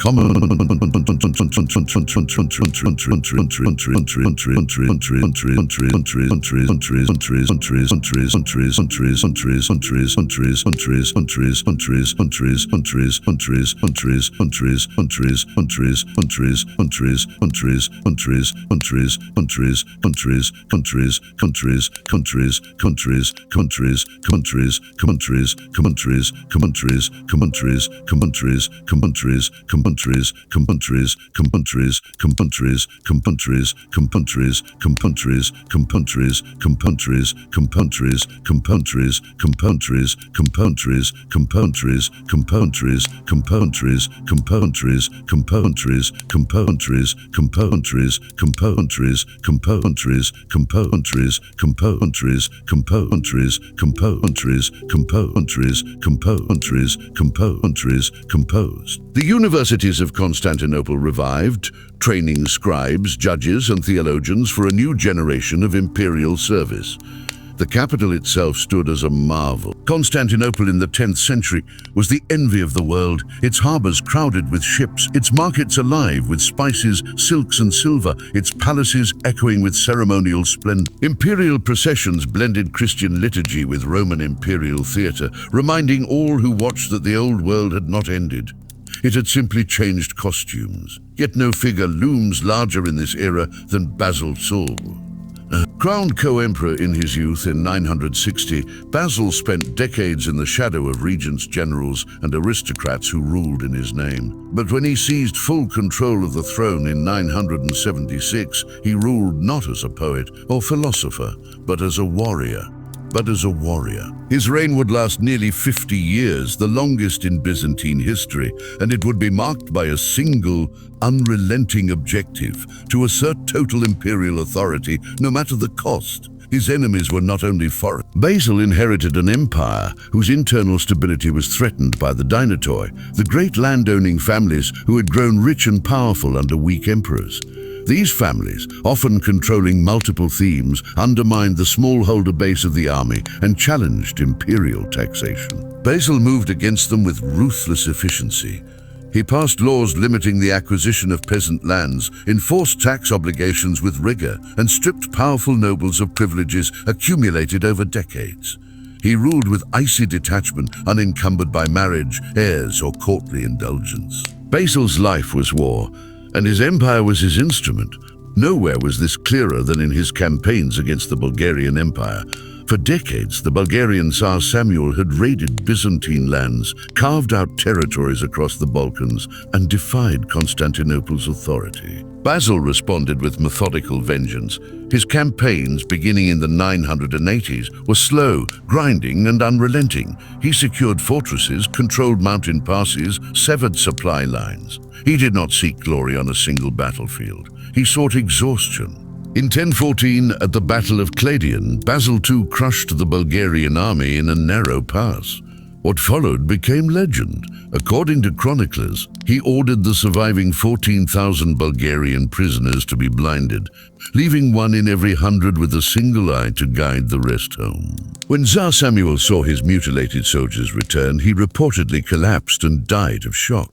The universities of Constantinople revived, training scribes, judges, and theologians for a new generation of imperial service. The capital itself stood as a marvel. Constantinople in the 10th century was the envy of the world, its harbors crowded with ships, its markets alive with spices, silks and silver, its palaces echoing with ceremonial splendor. Imperial processions blended Christian liturgy with Roman imperial theater, reminding all who watched that the old world had not ended. It had simply changed costumes. Yet no figure looms larger in this era than Basil Saul. Crowned co-emperor in his youth in 960, Basil spent decades in the shadow of regents, generals, and aristocrats who ruled in his name. But when he seized full control of the throne in 976, he ruled not as a poet or philosopher, but as a warrior. His reign would last nearly 50 years, the longest in Byzantine history, and it would be marked by a single, unrelenting objective: to assert total imperial authority, no matter the cost. His enemies were not only foreign. Basil inherited an empire whose internal stability was threatened by the Dynatoi, the great landowning families who had grown rich and powerful under weak emperors. These families, often controlling multiple themes, undermined the smallholder base of the army and challenged imperial taxation. Basil moved against them with ruthless efficiency. He passed laws limiting the acquisition of peasant lands, enforced tax obligations with rigor, and stripped powerful nobles of privileges accumulated over decades. He ruled with icy detachment, unencumbered by marriage, heirs, or courtly indulgence. Basil's life was war, and his empire was his instrument. Nowhere was this clearer than in his campaigns against the Bulgarian Empire. For decades, the Bulgarian Tsar Samuel had raided Byzantine lands, carved out territories across the Balkans, and defied Constantinople's authority. Basil responded with methodical vengeance. His campaigns, beginning in the 980s, were slow, grinding, and unrelenting. He secured fortresses, controlled mountain passes, severed supply lines. He did not seek glory on a single battlefield. He sought exhaustion. In 1014, at the Battle of Cladion, Basil II crushed the Bulgarian army in a narrow pass. What followed became legend. According to chroniclers, he ordered the surviving 14,000 Bulgarian prisoners to be blinded, leaving one in every 100 with a single eye to guide the rest home. When Tsar Samuel saw his mutilated soldiers return, he reportedly collapsed and died of shock.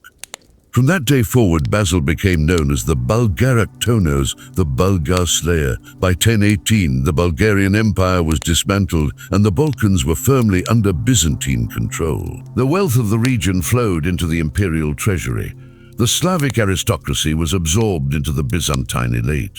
From that day forward, Basil became known as the Bulgaraktonos, the Bulgar Slayer. By 1018, the Bulgarian Empire was dismantled and the Balkans were firmly under Byzantine control. The wealth of the region flowed into the imperial treasury. The Slavic aristocracy was absorbed into the Byzantine elite.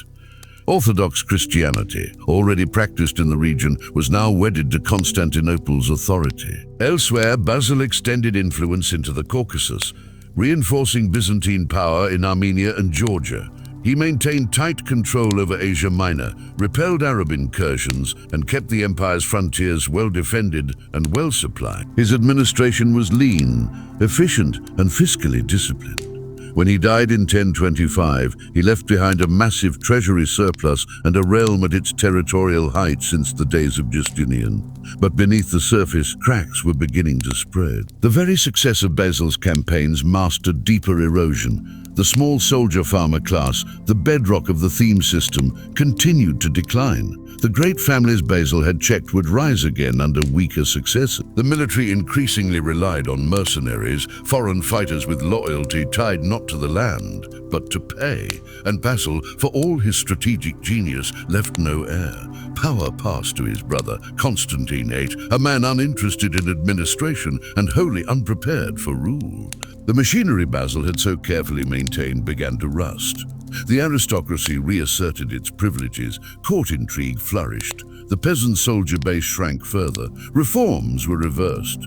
Orthodox Christianity, already practiced in the region, was now wedded to Constantinople's authority. Elsewhere, Basil extended influence into the Caucasus, reinforcing Byzantine power in Armenia and Georgia. He maintained tight control over Asia Minor, repelled Arab incursions, and kept the empire's frontiers well defended and well supplied. His administration was lean, efficient, and fiscally disciplined. When he died in 1025, he left behind a massive treasury surplus and a realm at its territorial height since the days of Justinian. But beneath the surface, cracks were beginning to spread. The very success of Basil's campaigns masked a deeper erosion. The small soldier-farmer class, the bedrock of the theme system, continued to decline. The great families Basil had checked would rise again under weaker successors. The military increasingly relied on mercenaries, foreign fighters with loyalty tied not to the land, but to pay. And Basil, for all his strategic genius, left no heir. Power passed to his brother, Constantine VIII, a man uninterested in administration and wholly unprepared for rule. The machinery Basil had so carefully maintained began to rust. The aristocracy reasserted its privileges, court intrigue flourished, the peasant-soldier base shrank further, reforms were reversed.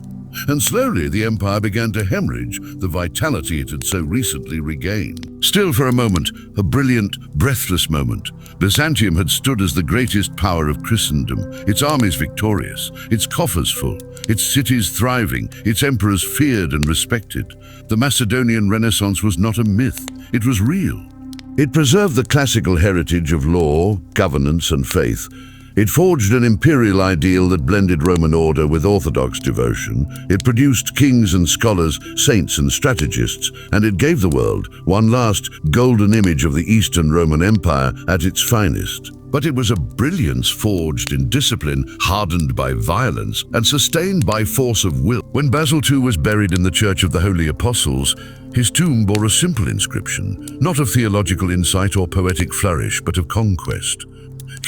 And slowly the empire began to hemorrhage the vitality it had so recently regained. Still for a moment, a brilliant, breathless moment, Byzantium had stood as the greatest power of Christendom, its armies victorious, its coffers full, its cities thriving, its emperors feared and respected. The Macedonian Renaissance was not a myth, it was real. It preserved the classical heritage of law, governance, and faith. It forged an imperial ideal that blended Roman order with Orthodox devotion. It produced kings and scholars, saints and strategists, and it gave the world one last golden image of the Eastern Roman Empire at its finest. But it was a brilliance forged in discipline, hardened by violence, and sustained by force of will. When Basil II was buried in the Church of the Holy Apostles, his tomb bore a simple inscription, not of theological insight or poetic flourish, but of conquest.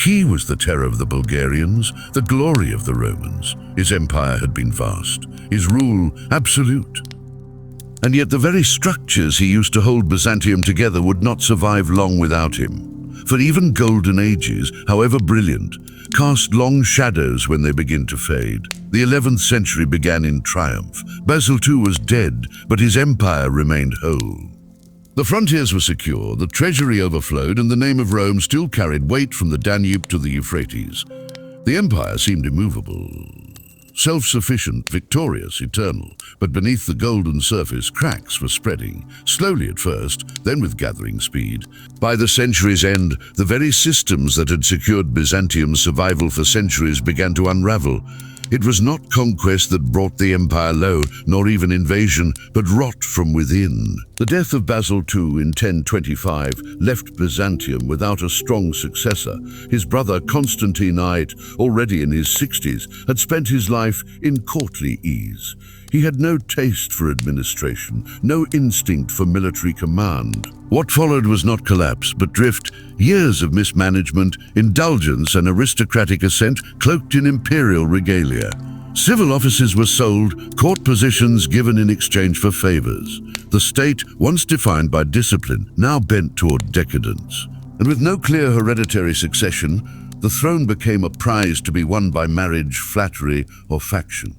He was the terror of the Bulgarians, the glory of the Romans. His empire had been vast, his rule absolute. And yet the very structures he used to hold Byzantium together would not survive long without him. For even golden ages, however brilliant, cast long shadows when they begin to fade. The 11th century began in triumph. Basil II was dead, but his empire remained whole. The frontiers were secure, the treasury overflowed, and the name of Rome still carried weight from the Danube to the Euphrates. The empire seemed immovable, self-sufficient, victorious, eternal, but beneath the golden surface cracks were spreading, slowly at first, then with gathering speed. By the century's end, the very systems that had secured Byzantium's survival for centuries began to unravel. It was not conquest that brought the empire low, nor even invasion, but rot from within. The death of Basil II in 1025 left Byzantium without a strong successor. His brother Constantine I, already in his 60s, had spent his life in courtly ease. He had no taste for administration, no instinct for military command. What followed was not collapse, but drift, years of mismanagement, indulgence, and aristocratic ascent cloaked in imperial regalia. Civil offices were sold, court positions given in exchange for favors. The state, once defined by discipline, now bent toward decadence. And with no clear hereditary succession, the throne became a prize to be won by marriage, flattery, or faction.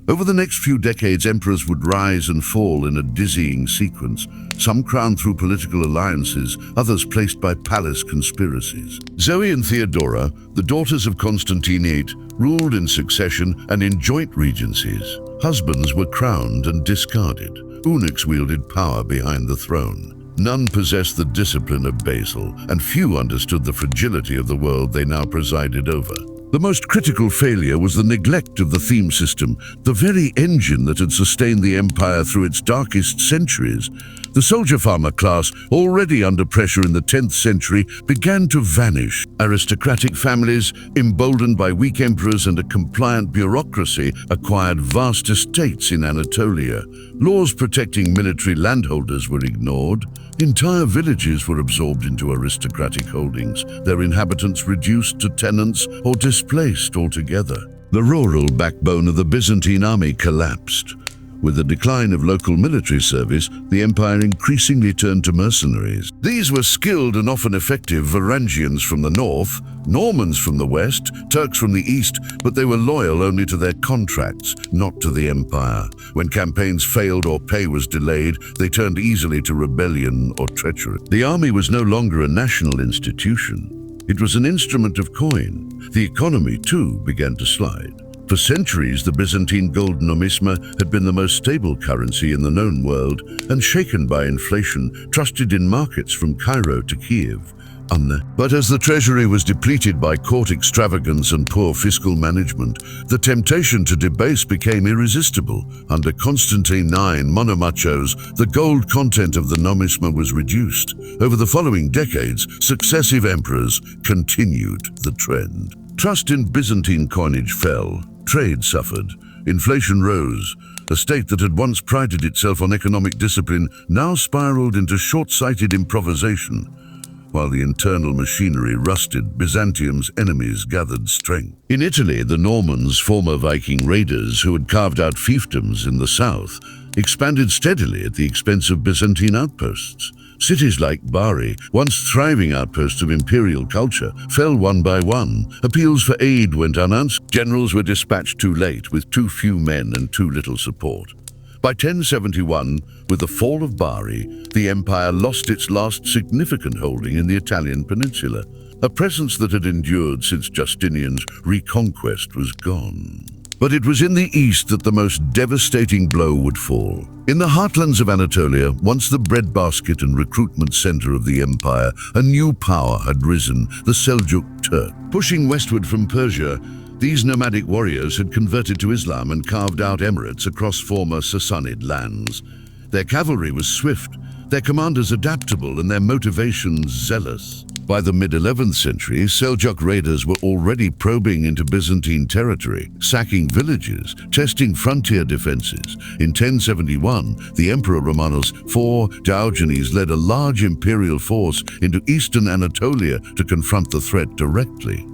Over the next few decades, emperors would rise and fall in a dizzying sequence, some crowned through political alliances, others placed by palace conspiracies. Zoe and Theodora, the daughters of Constantine VIII, ruled in succession and in joint regencies. Husbands were crowned and discarded. Eunuchs wielded power behind the throne. None possessed the discipline of Basil, and few understood the fragility of the world they now presided over. The most critical failure was the neglect of the theme system, the very engine that had sustained the empire through its darkest centuries. The soldier-farmer class, already under pressure in the 10th century, began to vanish. Aristocratic families, emboldened by weak emperors and a compliant bureaucracy, acquired vast estates in Anatolia. Laws protecting military landholders were ignored. Entire villages were absorbed into aristocratic holdings, their inhabitants reduced to tenants or displaced altogether. The rural backbone of the Byzantine army collapsed. With the decline of local military service, the empire increasingly turned to mercenaries. These were skilled and often effective Varangians from the north, Normans from the west, Turks from the east, but they were loyal only to their contracts, not to the empire. When campaigns failed or pay was delayed, they turned easily to rebellion or treachery. The army was no longer a national institution. It was an instrument of coin. The economy, too, began to slide. For centuries, the Byzantine gold nomisma had been the most stable currency in the known world, unshaken by inflation, trusted in markets from Cairo to Kiev. But as the treasury was depleted by court extravagance and poor fiscal management, the temptation to debase became irresistible. Under Constantine IX Monomachos, the gold content of the nomisma was reduced. Over the following decades, successive emperors continued the trend. Trust in Byzantine coinage fell. Trade suffered. Inflation rose. A state that had once prided itself on economic discipline now spiraled into short-sighted improvisation. While the internal machinery rusted, Byzantium's enemies gathered strength. In Italy, the Normans, former Viking raiders who had carved out fiefdoms in the south, expanded steadily at the expense of Byzantine outposts. Cities like Bari, once thriving outposts of imperial culture, fell one by one. Appeals for aid went unanswered. Generals were dispatched too late, with too few men and too little support. By 1071, with the fall of Bari, the empire lost its last significant holding in the Italian peninsula. A presence that had endured since Justinian's reconquest was gone. But it was in the east that the most devastating blow would fall. In the heartlands of Anatolia, once the breadbasket and recruitment center of the empire, a new power had risen, the Seljuk Turk. Pushing westward from Persia, these nomadic warriors had converted to Islam and carved out emirates across former Sassanid lands. Their cavalry was swift, their commanders adaptable, and their motivations zealous. By the mid-11th century, Seljuk raiders were already probing into Byzantine territory, sacking villages, testing frontier defenses. In 1071, the Emperor Romanos IV Diogenes led a large imperial force into eastern Anatolia to confront the threat directly.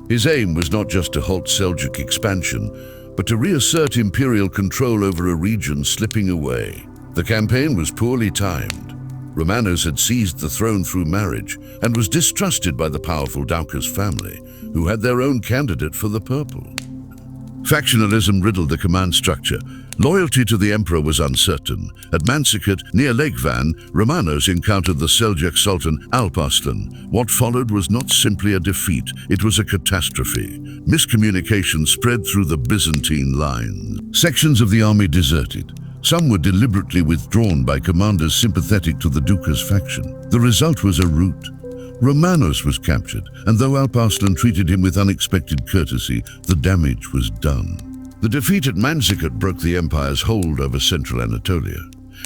His aim was not just to halt Seljuk expansion, but to reassert imperial control over a region slipping away. The campaign was poorly timed. Romanos had seized the throne through marriage and was distrusted by the powerful Doukas family, who had their own candidate for the purple. Factionalism riddled the command structure. Loyalty to the emperor was uncertain. At Manzikert, near Lake Van, Romanos encountered the Seljuk Sultan Alparslan. What followed was not simply a defeat, it was a catastrophe. Miscommunication spread through the Byzantine lines. Sections of the army deserted. Some were deliberately withdrawn by commanders sympathetic to the Doukas faction. The result was a rout. Romanos was captured, and though Alparslan treated him with unexpected courtesy, the damage was done. The defeat at Manzikert broke the empire's hold over central Anatolia.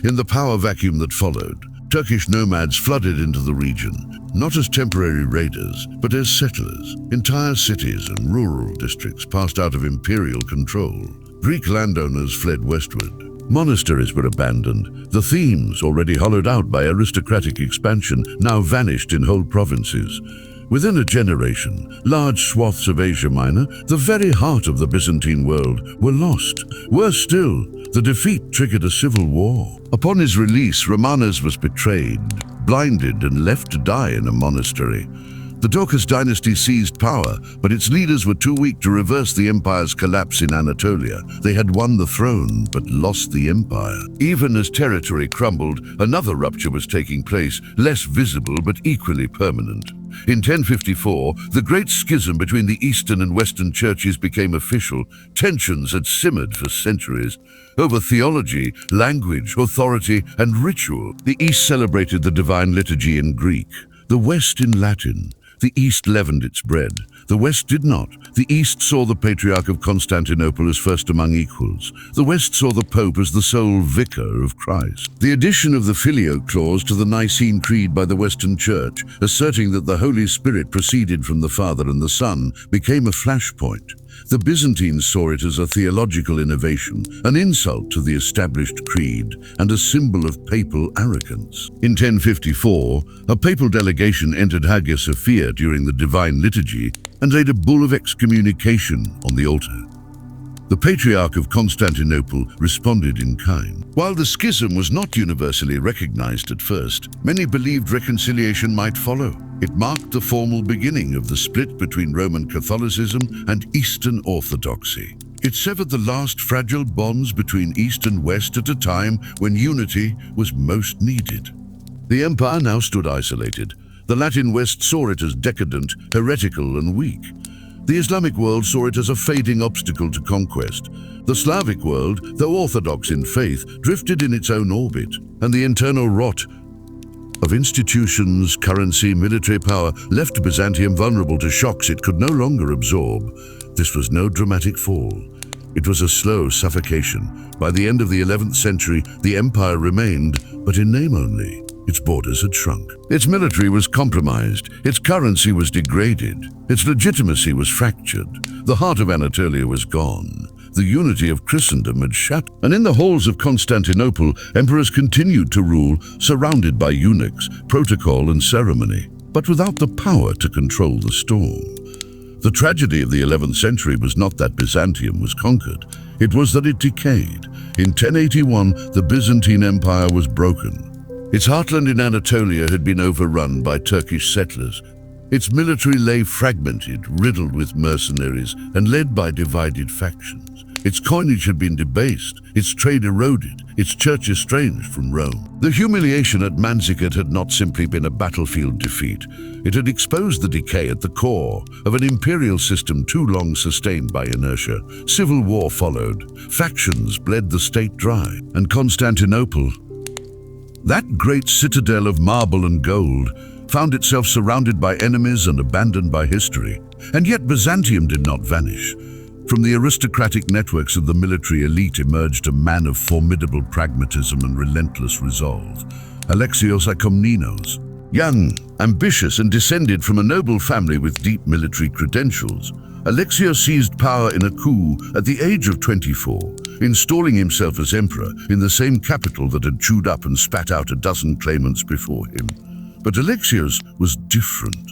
In the power vacuum that followed, Turkish nomads flooded into the region, not as temporary raiders, but as settlers. Entire cities and rural districts passed out of imperial control. Greek landowners fled westward. Monasteries were abandoned. The themes, already hollowed out by aristocratic expansion, now vanished in whole provinces. Within a generation, large swaths of Asia Minor, the very heart of the Byzantine world, were lost. Worse still, the defeat triggered a civil war. Upon his release, Romanos was betrayed, blinded, and left to die in a monastery. The Doukas dynasty seized power, but its leaders were too weak to reverse the empire's collapse in Anatolia. They had won the throne, but lost the empire. Even as territory crumbled, another rupture was taking place, less visible but equally permanent. In 1054, the Great Schism between the Eastern and Western churches became official. Tensions had simmered for centuries. Over theology, language, authority, and ritual, the East celebrated the divine liturgy in Greek, the West in Latin. The East leavened its bread. The West did not. The East saw the Patriarch of Constantinople as first among equals. The West saw the Pope as the sole vicar of Christ. The addition of the Filioque clause to the Nicene Creed by the Western Church, asserting that the Holy Spirit proceeded from the Father and the Son, became a flashpoint. The Byzantines saw it as a theological innovation, an insult to the established creed, and a symbol of papal arrogance. In 1054, a papal delegation entered Hagia Sophia during the Divine Liturgy and laid a bull of excommunication on the altar. The Patriarch of Constantinople responded in kind. While the schism was not universally recognized at first, many believed reconciliation might follow. It marked the formal beginning of the split between Roman Catholicism and Eastern Orthodoxy. It severed the last fragile bonds between East and West at a time when unity was most needed. The empire now stood isolated. The Latin West saw it as decadent, heretical, and weak. The Islamic world saw it as a fading obstacle to conquest. The Slavic world, though orthodox in faith, drifted in its own orbit, and the internal rot of institutions, currency, military power left Byzantium vulnerable to shocks it could no longer absorb. This was no dramatic fall. It was a slow suffocation. By the end of the 11th century, the empire remained, but in name only. Its borders had shrunk. Its military was compromised. Its currency was degraded. Its legitimacy was fractured. The heart of Anatolia was gone. The unity of Christendom had shattered. And in the halls of Constantinople, emperors continued to rule, surrounded by eunuchs, protocol, and ceremony, but without the power to control the storm. The tragedy of the 11th century was not that Byzantium was conquered. It was that it decayed. In 1081, the Byzantine Empire was broken. Its heartland in Anatolia had been overrun by Turkish settlers. Its military lay fragmented, riddled with mercenaries, and led by divided factions. Its coinage had been debased, its trade eroded, its church estranged from Rome. The humiliation at Manzikert had not simply been a battlefield defeat. It had exposed the decay at the core of an imperial system too long sustained by inertia. Civil war followed. Factions bled the state dry. And Constantinople, that great citadel of marble and gold, found itself surrounded by enemies and abandoned by history. And yet Byzantium did not vanish. From the aristocratic networks of the military elite emerged a man of formidable pragmatism and relentless resolve, Alexios Komnenos. Young, ambitious, and descended from a noble family with deep military credentials, Alexios seized power in a coup at the age of 24, installing himself as emperor in the same capital that had chewed up and spat out a dozen claimants before him. But Alexios was different.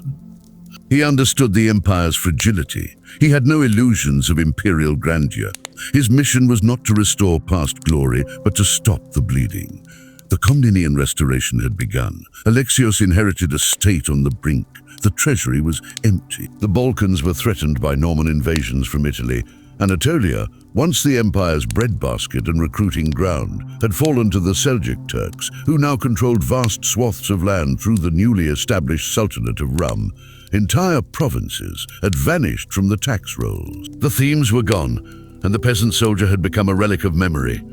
He understood the empire's fragility. He had no illusions of imperial grandeur. His mission was not to restore past glory, but to stop the bleeding. The Comnenian restoration had begun. Alexios inherited a state on the brink. The treasury was empty. The Balkans were threatened by Norman invasions from Italy. Anatolia, once the empire's breadbasket and recruiting ground, had fallen to the Seljuk Turks, who now controlled vast swaths of land through the newly established Sultanate of Rum. Entire provinces had vanished from the tax rolls. The themes were gone, and the peasant soldier had become a relic of memory.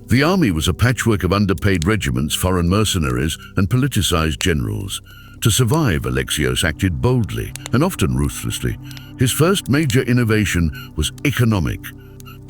The army was a patchwork of underpaid regiments, foreign mercenaries, and politicized generals. To survive, Alexios acted boldly and often ruthlessly. His first major innovation was economic.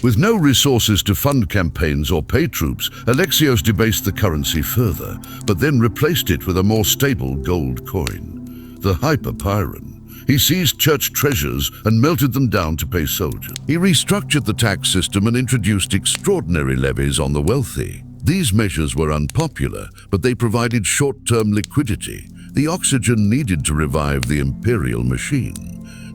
With no resources to fund campaigns or pay troops, Alexios debased the currency further, but then replaced it with a more stable gold coin, the hyperpyron. He seized church treasures and melted them down to pay soldiers. He restructured the tax system and introduced extraordinary levies on the wealthy. These measures were unpopular, but they provided short-term liquidity, the oxygen needed to revive the imperial machine.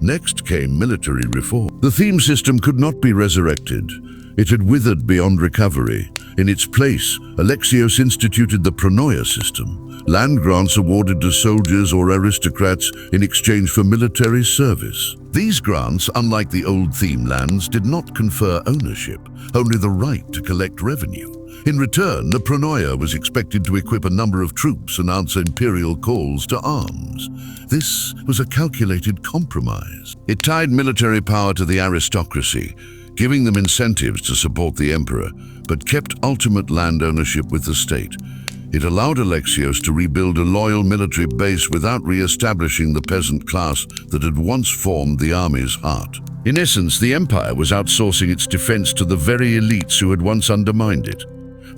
Next came military reform. The theme system could not be resurrected. It had withered beyond recovery. In its place, Alexios instituted the pronoia system, land grants awarded to soldiers or aristocrats in exchange for military service. These grants, unlike the old theme lands, did not confer ownership, only the right to collect revenue. In return, the pronoia was expected to equip a number of troops and answer imperial calls to arms. This was a calculated compromise. It tied military power to the aristocracy, giving them incentives to support the emperor, but kept ultimate land ownership with the state. It allowed Alexios to rebuild a loyal military base without re-establishing the peasant class that had once formed the army's heart. In essence, the empire was outsourcing its defense to the very elites who had once undermined it.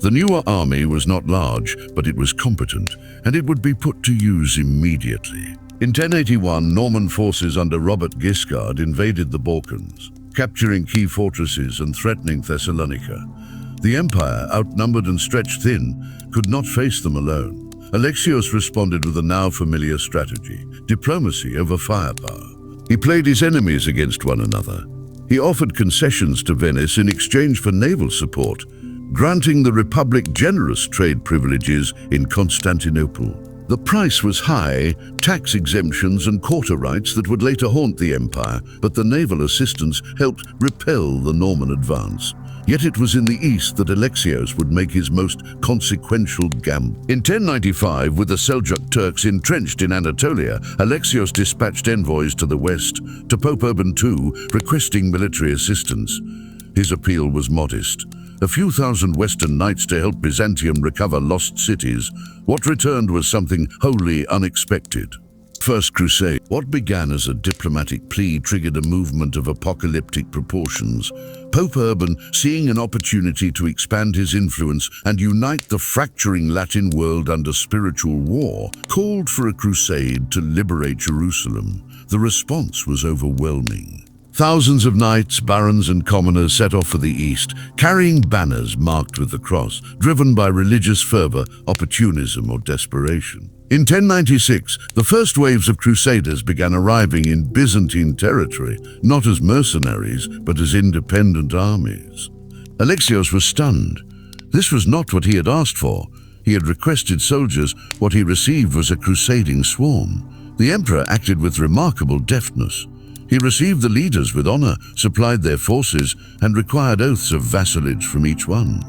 The newer army was not large, but it was competent, and it would be put to use immediately. In 1081, Norman forces under Robert Guiscard invaded the Balkans, capturing key fortresses and threatening Thessalonica. The empire, outnumbered and stretched thin, could not face them alone. Alexios responded with a now familiar strategy: diplomacy over firepower. He played his enemies against one another. He offered concessions to Venice in exchange for naval support, granting the Republic generous trade privileges in Constantinople. The price was high, tax exemptions and quarter rights that would later haunt the empire, but the naval assistance helped repel the Norman advance. Yet it was in the east that Alexios would make his most consequential gamble. In 1095, with the Seljuk Turks entrenched in Anatolia, Alexios dispatched envoys to the west, to Pope Urban II, requesting military assistance. His appeal was modest: a few thousand Western knights to help Byzantium recover lost cities. What returned was something wholly unexpected. First Crusade. What began as a diplomatic plea triggered a movement of apocalyptic proportions. Pope Urban, seeing an opportunity to expand his influence and unite the fracturing Latin world under spiritual war, called for a crusade to liberate Jerusalem. The response was overwhelming. Thousands of knights, barons, and commoners set off for the east, carrying banners marked with the cross, driven by religious fervor, opportunism, or desperation. In 1096, the first waves of crusaders began arriving in Byzantine territory, not as mercenaries, but as independent armies. Alexios was stunned. This was not what he had asked for. He had requested soldiers. What he received was a crusading swarm. The emperor acted with remarkable deftness. He received the leaders with honor, supplied their forces, and required oaths of vassalage from each one.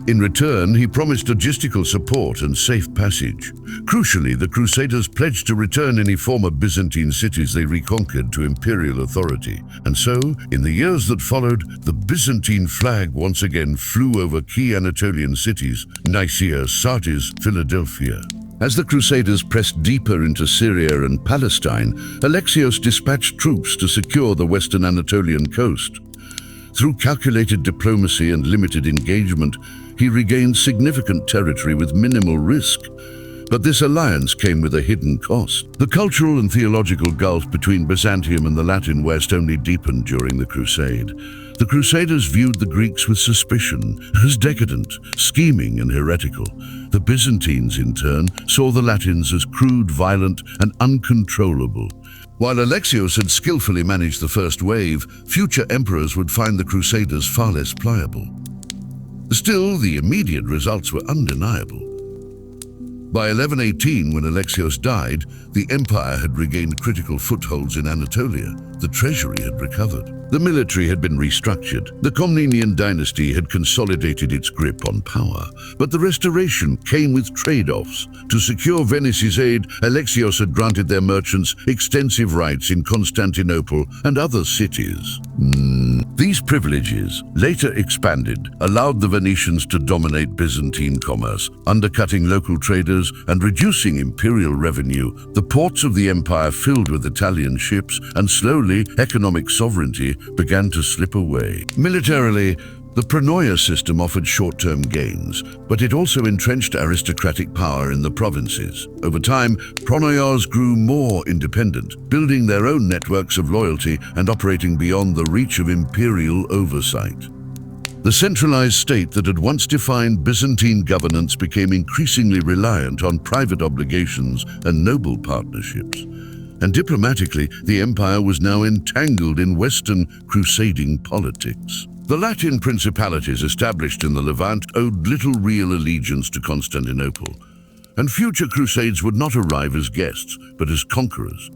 In return, he promised logistical support and safe passage. Crucially, the Crusaders pledged to return any former Byzantine cities they reconquered to imperial authority. And so, in the years that followed, the Byzantine flag once again flew over key Anatolian cities: Nicaea, Sardis, Philadelphia. As the Crusaders pressed deeper into Syria and Palestine, Alexios dispatched troops to secure the western Anatolian coast. Through calculated diplomacy and limited engagement, he regained significant territory with minimal risk. But this alliance came with a hidden cost. The cultural and theological gulf between Byzantium and the Latin West only deepened during the Crusade. The Crusaders viewed the Greeks with suspicion, as decadent, scheming, and heretical. The Byzantines, in turn, saw the Latins as crude, violent, and uncontrollable. While Alexios had skillfully managed the first wave, future emperors would find the Crusaders far less pliable. Still, the immediate results were undeniable. By 1118, when Alexios died, the empire had regained critical footholds in Anatolia. The treasury had recovered. The military had been restructured. The Komnenian dynasty had consolidated its grip on power. But the restoration came with trade-offs. To secure Venice's aid, Alexios had granted their merchants extensive rights in Constantinople and other cities. These privileges, later expanded, allowed the Venetians to dominate Byzantine commerce, undercutting local traders and reducing imperial revenue. The ports of the empire filled with Italian ships, and slowly economic sovereignty began to slip away. Militarily, the Pronoia system offered short-term gains, but it also entrenched aristocratic power in the provinces. Over time, Pronoias grew more independent, building their own networks of loyalty and operating beyond the reach of imperial oversight. The centralized state that had once defined Byzantine governance became increasingly reliant on private obligations and noble partnerships. And diplomatically, the empire was now entangled in Western crusading politics. The Latin principalities established in the Levant owed little real allegiance to Constantinople, and future crusades would not arrive as guests, but as conquerors.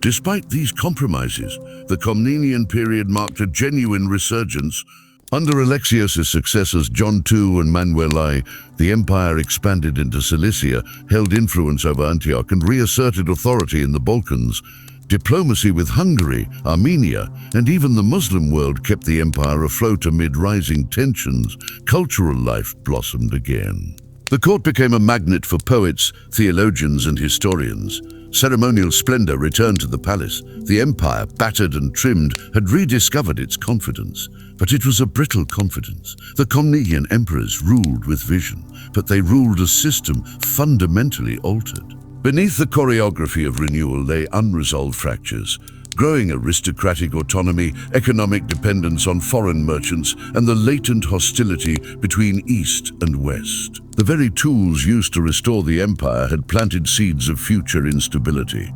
Despite these compromises, the Komnenian period marked a genuine resurgence. Under Alexios' successors John II and Manuel I, the empire expanded into Cilicia, held influence over Antioch, and reasserted authority in the Balkans. Diplomacy with Hungary, Armenia, and even the Muslim world kept the empire afloat amid rising tensions. Cultural life blossomed again. The court became a magnet for poets, theologians, and historians. Ceremonial splendor returned to the palace. The empire, battered and trimmed, had rediscovered its confidence. But it was a brittle confidence. The Komnenian emperors ruled with vision, but they ruled a system fundamentally altered. Beneath the choreography of renewal lay unresolved fractures, growing aristocratic autonomy, economic dependence on foreign merchants, and the latent hostility between East and West. The very tools used to restore the empire had planted seeds of future instability.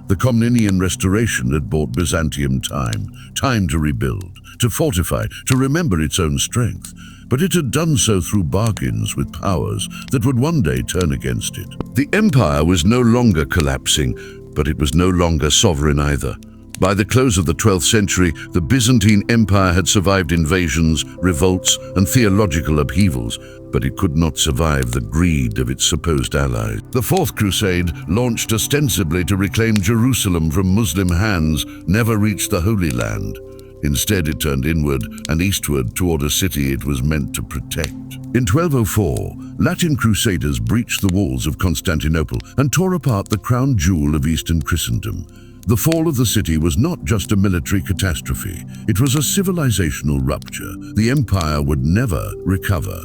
The Komnenian restoration had bought Byzantium time to rebuild, to fortify, to remember its own strength. But it had done so through bargains with powers that would one day turn against it. The empire was no longer collapsing, but it was no longer sovereign either. By the close of the 12th century, the Byzantine Empire had survived invasions, revolts, and theological upheavals, but it could not survive the greed of its supposed allies. The Fourth Crusade, launched ostensibly to reclaim Jerusalem from Muslim hands, never reached the Holy Land. Instead, it turned inward and eastward toward a city it was meant to protect. In 1204, Latin crusaders breached the walls of Constantinople and tore apart the crown jewel of Eastern Christendom. The fall of the city was not just a military catastrophe, it was a civilizational rupture. The empire would never recover.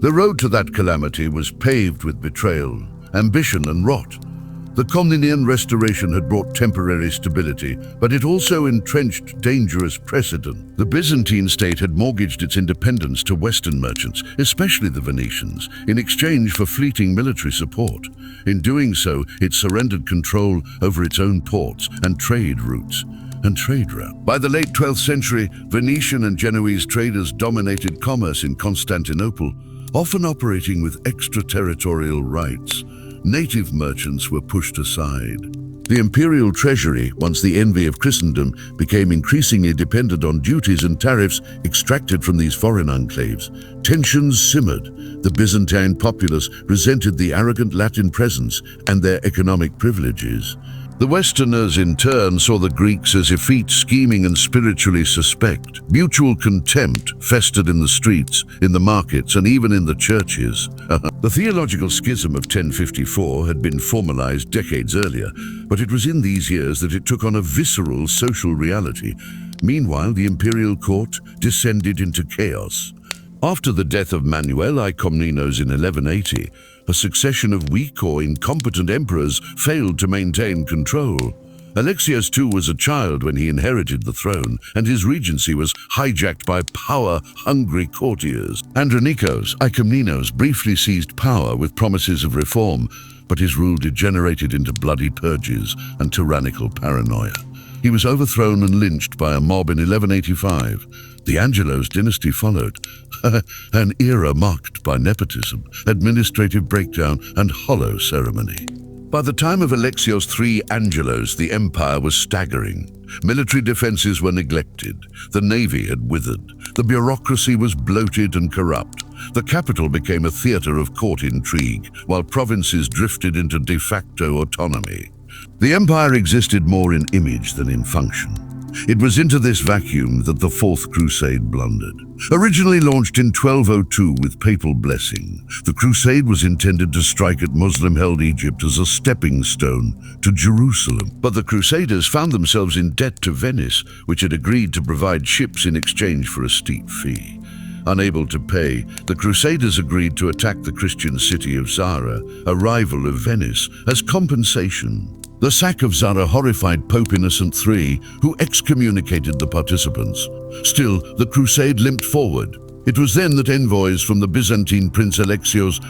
The road to that calamity was paved with betrayal, ambition, and rot. The Komnenian restoration had brought temporary stability, but it also entrenched dangerous precedent. The Byzantine state had mortgaged its independence to Western merchants, especially the Venetians, in exchange for fleeting military support. In doing so, it surrendered control over its own ports and trade routes. By the late 12th century, Venetian and Genoese traders dominated commerce in Constantinople, often operating with extraterritorial rights. Native merchants were pushed aside. The imperial treasury, once the envy of Christendom, became increasingly dependent on duties and tariffs extracted from these foreign enclaves. Tensions simmered. The Byzantine populace resented the arrogant Latin presence and their economic privileges. The Westerners, in turn, saw the Greeks as effete, scheming, and spiritually suspect. Mutual contempt festered in the streets, in the markets, and even in the churches. The theological schism of 1054 had been formalized decades earlier, but it was in these years that it took on a visceral social reality. Meanwhile, the imperial court descended into chaos. After the death of Manuel I Komnenos in 1180, A succession of weak or incompetent emperors failed to maintain control. Alexios II was a child when he inherited the throne, and his regency was hijacked by power-hungry courtiers. Andronikos Ikomnenos briefly seized power with promises of reform, but his rule degenerated into bloody purges and tyrannical paranoia. He was overthrown and lynched by a mob in 1185. The Angelos dynasty followed, an era marked by nepotism, administrative breakdown, and hollow ceremony. By the time of Alexios III Angelos, the empire was staggering. Military defenses were neglected. The navy had withered. The bureaucracy was bloated and corrupt. The capital became a theater of court intrigue, while provinces drifted into de facto autonomy. The empire existed more in image than in function. It was into this vacuum that the Fourth Crusade blundered. Originally launched in 1202 with papal blessing, the crusade was intended to strike at Muslim-held Egypt as a stepping stone to Jerusalem. But the Crusaders found themselves in debt to Venice, which had agreed to provide ships in exchange for a steep fee. Unable to pay, the Crusaders agreed to attack the Christian city of Zara, a rival of Venice, as compensation. The sack of Zara horrified Pope Innocent III, who excommunicated the participants. Still, the crusade limped forward. It was then that envoys from the Byzantine prince Alexios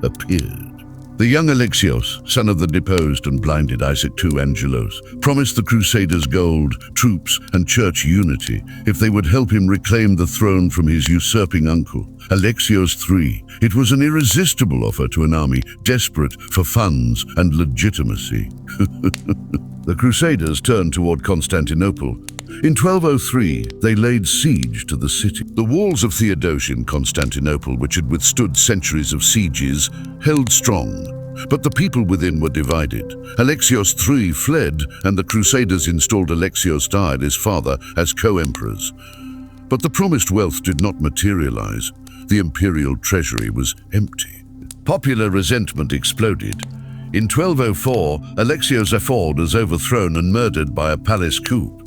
appeared. The young Alexios, son of the deposed and blinded Isaac II Angelos, promised the Crusaders gold, troops, and church unity if they would help him reclaim the throne from his usurping uncle, Alexios III. It was an irresistible offer to an army desperate for funds and legitimacy. The Crusaders turned toward Constantinople. In 1203, they laid siege to the city. The walls of Theodosian Constantinople, which had withstood centuries of sieges, held strong, but the people within were divided. Alexios III fled, and the Crusaders installed Alexios I, his father, as co-emperors. But the promised wealth did not materialize. The imperial treasury was empty. Popular resentment exploded. In 1204, Alexios IV was overthrown and murdered by a palace coup.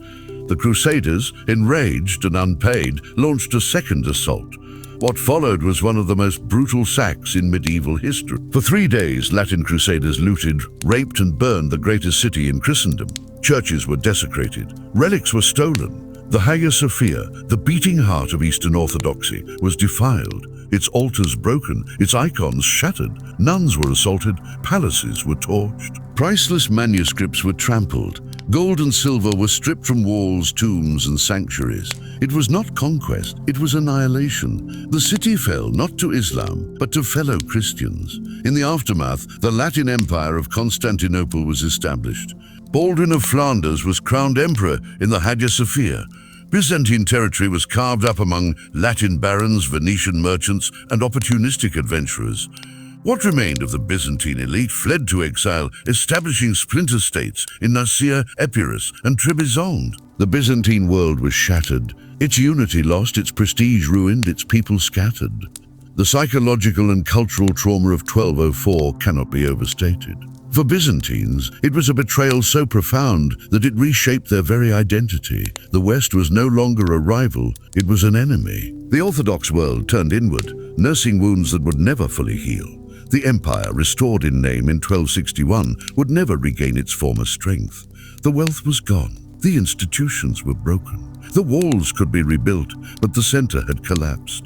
The Crusaders, enraged and unpaid, launched a second assault. What followed was one of the most brutal sacks in medieval history. For 3 days, Latin Crusaders looted, raped, and burned the greatest city in Christendom. Churches were desecrated. Relics were stolen. The Hagia Sophia, the beating heart of Eastern Orthodoxy, was defiled. Its altars broken, its icons shattered. Nuns were assaulted. Palaces were torched. Priceless manuscripts were trampled. Gold and silver were stripped from walls, tombs, and sanctuaries. It was not conquest, it was annihilation. The city fell not to Islam, but to fellow Christians. In the aftermath, the Latin Empire of Constantinople was established. Baldwin of Flanders was crowned emperor in the Hagia Sophia. Byzantine territory was carved up among Latin barons, Venetian merchants, and opportunistic adventurers. What remained of the Byzantine elite fled to exile, establishing splinter states in Nicaea, Epirus, and Trebizond. The Byzantine world was shattered. Its unity lost, its prestige ruined, its people scattered. The psychological and cultural trauma of 1204 cannot be overstated. For Byzantines, it was a betrayal so profound that it reshaped their very identity. The West was no longer a rival, it was an enemy. The Orthodox world turned inward, nursing wounds that would never fully heal. The empire, restored in name in 1261, would never regain its former strength. The wealth was gone. The institutions were broken. The walls could be rebuilt, but the center had collapsed.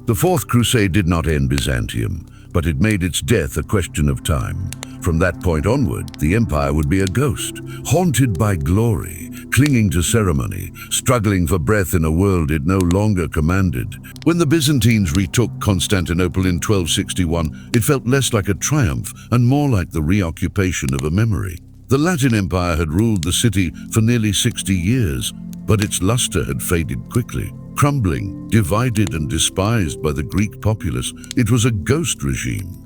The Fourth Crusade did not end Byzantium, but it made its death a question of time. From that point onward, the empire would be a ghost, haunted by glory, clinging to ceremony, struggling for breath in a world it no longer commanded. When the Byzantines retook Constantinople in 1261, it felt less like a triumph and more like the reoccupation of a memory. The Latin Empire had ruled the city for nearly 60 years, but its luster had faded quickly. Crumbling, divided and despised by the Greek populace, it was a ghost regime.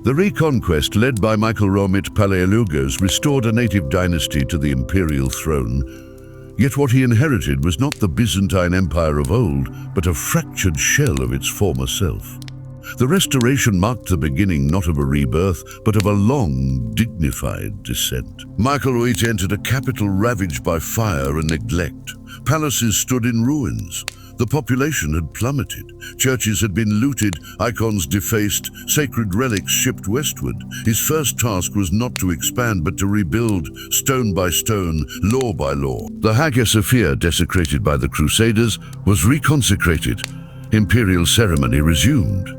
The reconquest led by Michael Romit Palaiologos restored a native dynasty to the imperial throne. Yet what he inherited was not the Byzantine Empire of old, but a fractured shell of its former self. The restoration marked the beginning not of a rebirth, but of a long, dignified descent. Michael VIII entered a capital ravaged by fire and neglect. Palaces stood in ruins. The population had plummeted. Churches had been looted, icons defaced, sacred relics shipped westward. His first task was not to expand, but to rebuild, stone by stone, law by law. The Hagia Sophia, desecrated by the Crusaders, was reconsecrated. Imperial ceremony resumed.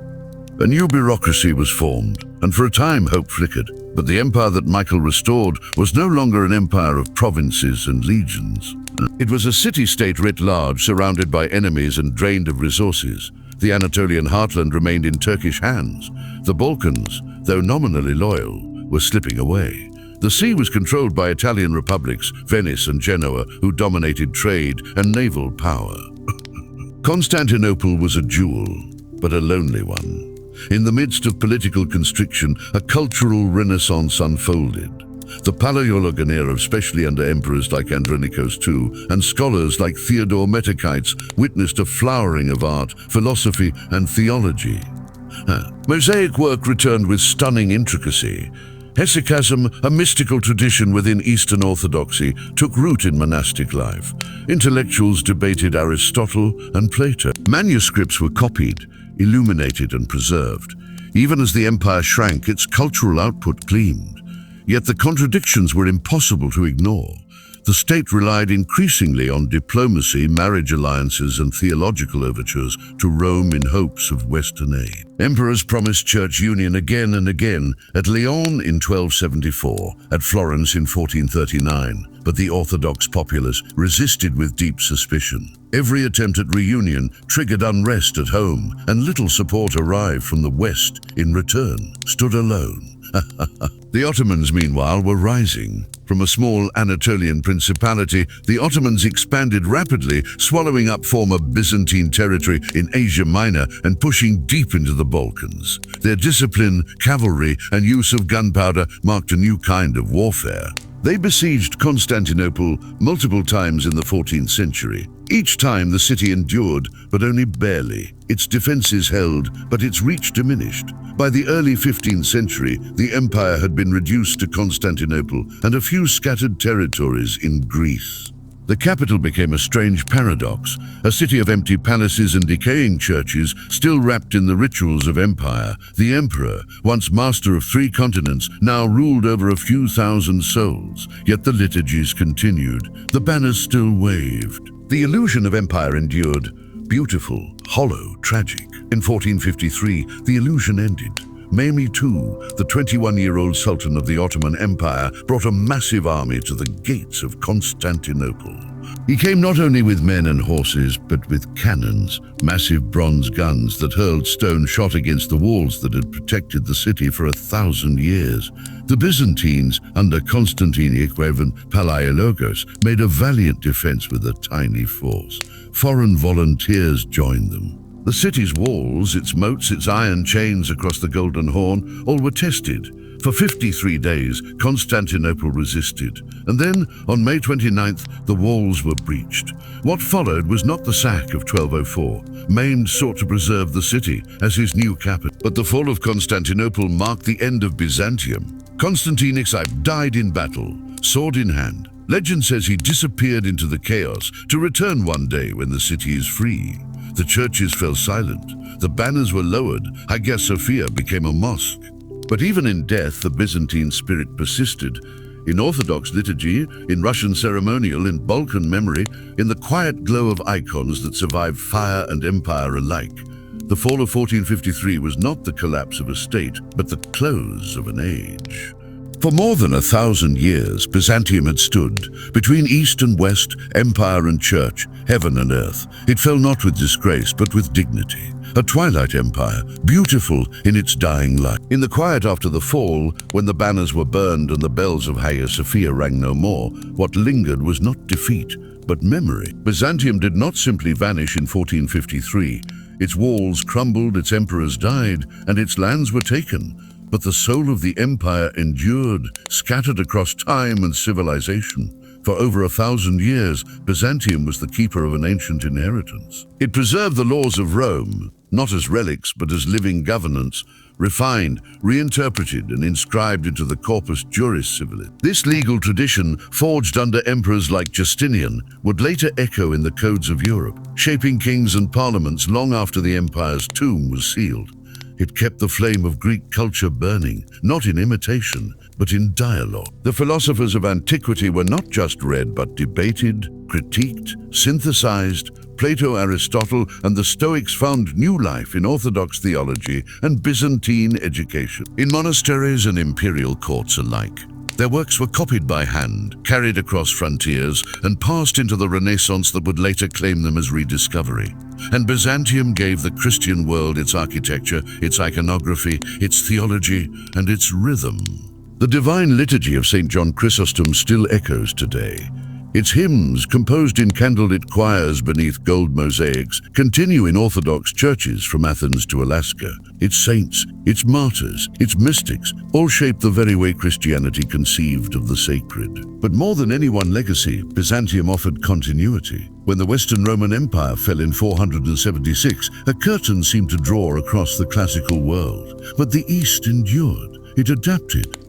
A new bureaucracy was formed, and for a time hope flickered. But the empire that Michael restored was no longer an empire of provinces and legions. It was a city-state writ large, surrounded by enemies and drained of resources. The Anatolian heartland remained in Turkish hands. The Balkans, though nominally loyal, were slipping away. The sea was controlled by Italian republics, Venice and Genoa, who dominated trade and naval power. Constantinople was a jewel, but a lonely one. In the midst of political constriction, a cultural renaissance unfolded. The Paleologonaeum, especially under emperors like Andronikos II, and scholars like Theodore Metakites, witnessed a flowering of art, philosophy, and theology. Mosaic work returned with stunning intricacy. Hesychasm, a mystical tradition within Eastern Orthodoxy, took root in monastic life. Intellectuals debated Aristotle and Plato. Manuscripts were copied, illuminated, and preserved. Even as the empire shrank, its cultural output gleamed. Yet the contradictions were impossible to ignore. The state relied increasingly on diplomacy, marriage alliances, and theological overtures to Rome in hopes of Western aid. Emperors promised church union again and again, at Lyon in 1274, at Florence in 1439, but the Orthodox populace resisted with deep suspicion. Every attempt at reunion triggered unrest at home, and little support arrived from the West in return, stood alone. The Ottomans, meanwhile, were rising. From a small Anatolian principality, the Ottomans expanded rapidly, swallowing up former Byzantine territory in Asia Minor and pushing deep into the Balkans. Their discipline, cavalry, and use of gunpowder marked a new kind of warfare. They besieged Constantinople multiple times in the 14th century. Each time the city endured, but only barely. Its defenses held, but its reach diminished. By the early 15th century, the empire had been reduced to Constantinople and a few scattered territories in Greece. The capital became a strange paradox, a city of empty palaces and decaying churches, still wrapped in the rituals of empire. The emperor, once master of 3 continents, now ruled over a few thousand souls, yet the liturgies continued. The banners still waved. The illusion of empire endured, beautiful, hollow, tragic. In 1453, the illusion ended. Mehmed II, the 21-year-old Sultan of the Ottoman Empire, brought a massive army to the gates of Constantinople. He came not only with men and horses, but with cannons, massive bronze guns that hurled stone shot against the walls that had protected the city for 1,000 years. The Byzantines, under Constantine Iquevan Palaiologos, made a valiant defense with a tiny force. Foreign volunteers joined them. The city's walls, its moats, its iron chains across the Golden Horn, all were tested. For 53 days, Constantinople resisted. And then, on May 29th, the walls were breached. What followed was not the sack of 1204. Mehmed sought to preserve the city as his new capital. But the fall of Constantinople marked the end of Byzantium. Constantine Iquevan died in battle, sword in hand. Legend says he disappeared into the chaos to return one day when the city is free. The churches fell silent. The banners were lowered. Hagia Sophia became a mosque. But even in death, the Byzantine spirit persisted. In Orthodox liturgy, in Russian ceremonial, in Balkan memory, in the quiet glow of icons that survived fire and empire alike. The fall of 1453 was not the collapse of a state, but the close of an age. For more than 1,000 years, Byzantium had stood between East and West, empire and church, heaven and earth. It fell not with disgrace, but with dignity. A twilight empire, beautiful in its dying light. In the quiet after the fall, when the banners were burned and the bells of Hagia Sophia rang no more, what lingered was not defeat, but memory. Byzantium did not simply vanish in 1453. Its walls crumbled, its emperors died, and its lands were taken. But the soul of the empire endured, scattered across time and civilization. For over 1,000 years, Byzantium was the keeper of an ancient inheritance. It preserved the laws of Rome, not as relics but as living governance, refined, reinterpreted, and inscribed into the Corpus Juris Civilis. This legal tradition, forged under emperors like Justinian, would later echo in the codes of Europe, shaping kings and parliaments long after the empire's tomb was sealed. It kept the flame of Greek culture burning, not in imitation, but in dialogue. The philosophers of antiquity were not just read, but debated, critiqued, synthesized. Plato, Aristotle, and the Stoics found new life in Orthodox theology and Byzantine education. In monasteries and imperial courts alike, their works were copied by hand, carried across frontiers, and passed into the Renaissance that would later claim them as rediscovery. And Byzantium gave the Christian world its architecture, its iconography, its theology, and its rhythm. The divine liturgy of St. John Chrysostom still echoes today. Its hymns, composed in candlelit choirs beneath gold mosaics, continue in Orthodox churches from Athens to Alaska. Its saints, its martyrs, its mystics, all shape the very way Christianity conceived of the sacred. But more than any one legacy, Byzantium offered continuity. When the Western Roman Empire fell in 476, a curtain seemed to draw across the classical world. But the East endured. It adapted.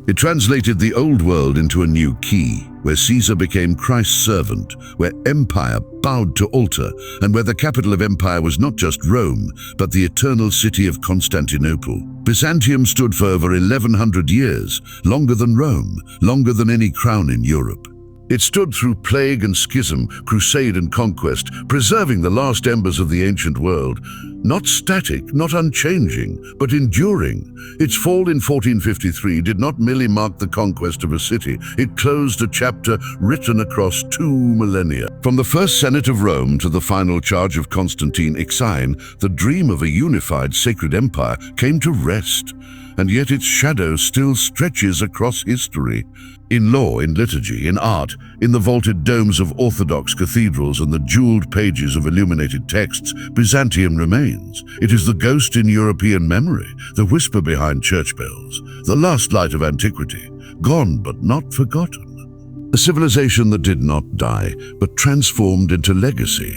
It translated the old world into a new key, where Caesar became Christ's servant, where empire bowed to altar, and where the capital of empire was not just Rome, but the eternal city of Constantinople. Byzantium stood for over 1,100 years, longer than Rome, longer than any crown in Europe. It stood through plague and schism, crusade and conquest, preserving the last embers of the ancient world. Not static, not unchanging, but enduring. Its fall in 1453 did not merely mark the conquest of a city. It closed a chapter written across 2 millennia. From the first Senate of Rome to the final charge of Constantine Exine, the dream of a unified sacred empire came to rest. And yet its shadow still stretches across history. In law, in liturgy, in art, in the vaulted domes of Orthodox cathedrals and the jeweled pages of illuminated texts, Byzantium remains. It is the ghost in European memory, the whisper behind church bells, the last light of antiquity, gone but not forgotten. A civilization that did not die, but transformed into legacy.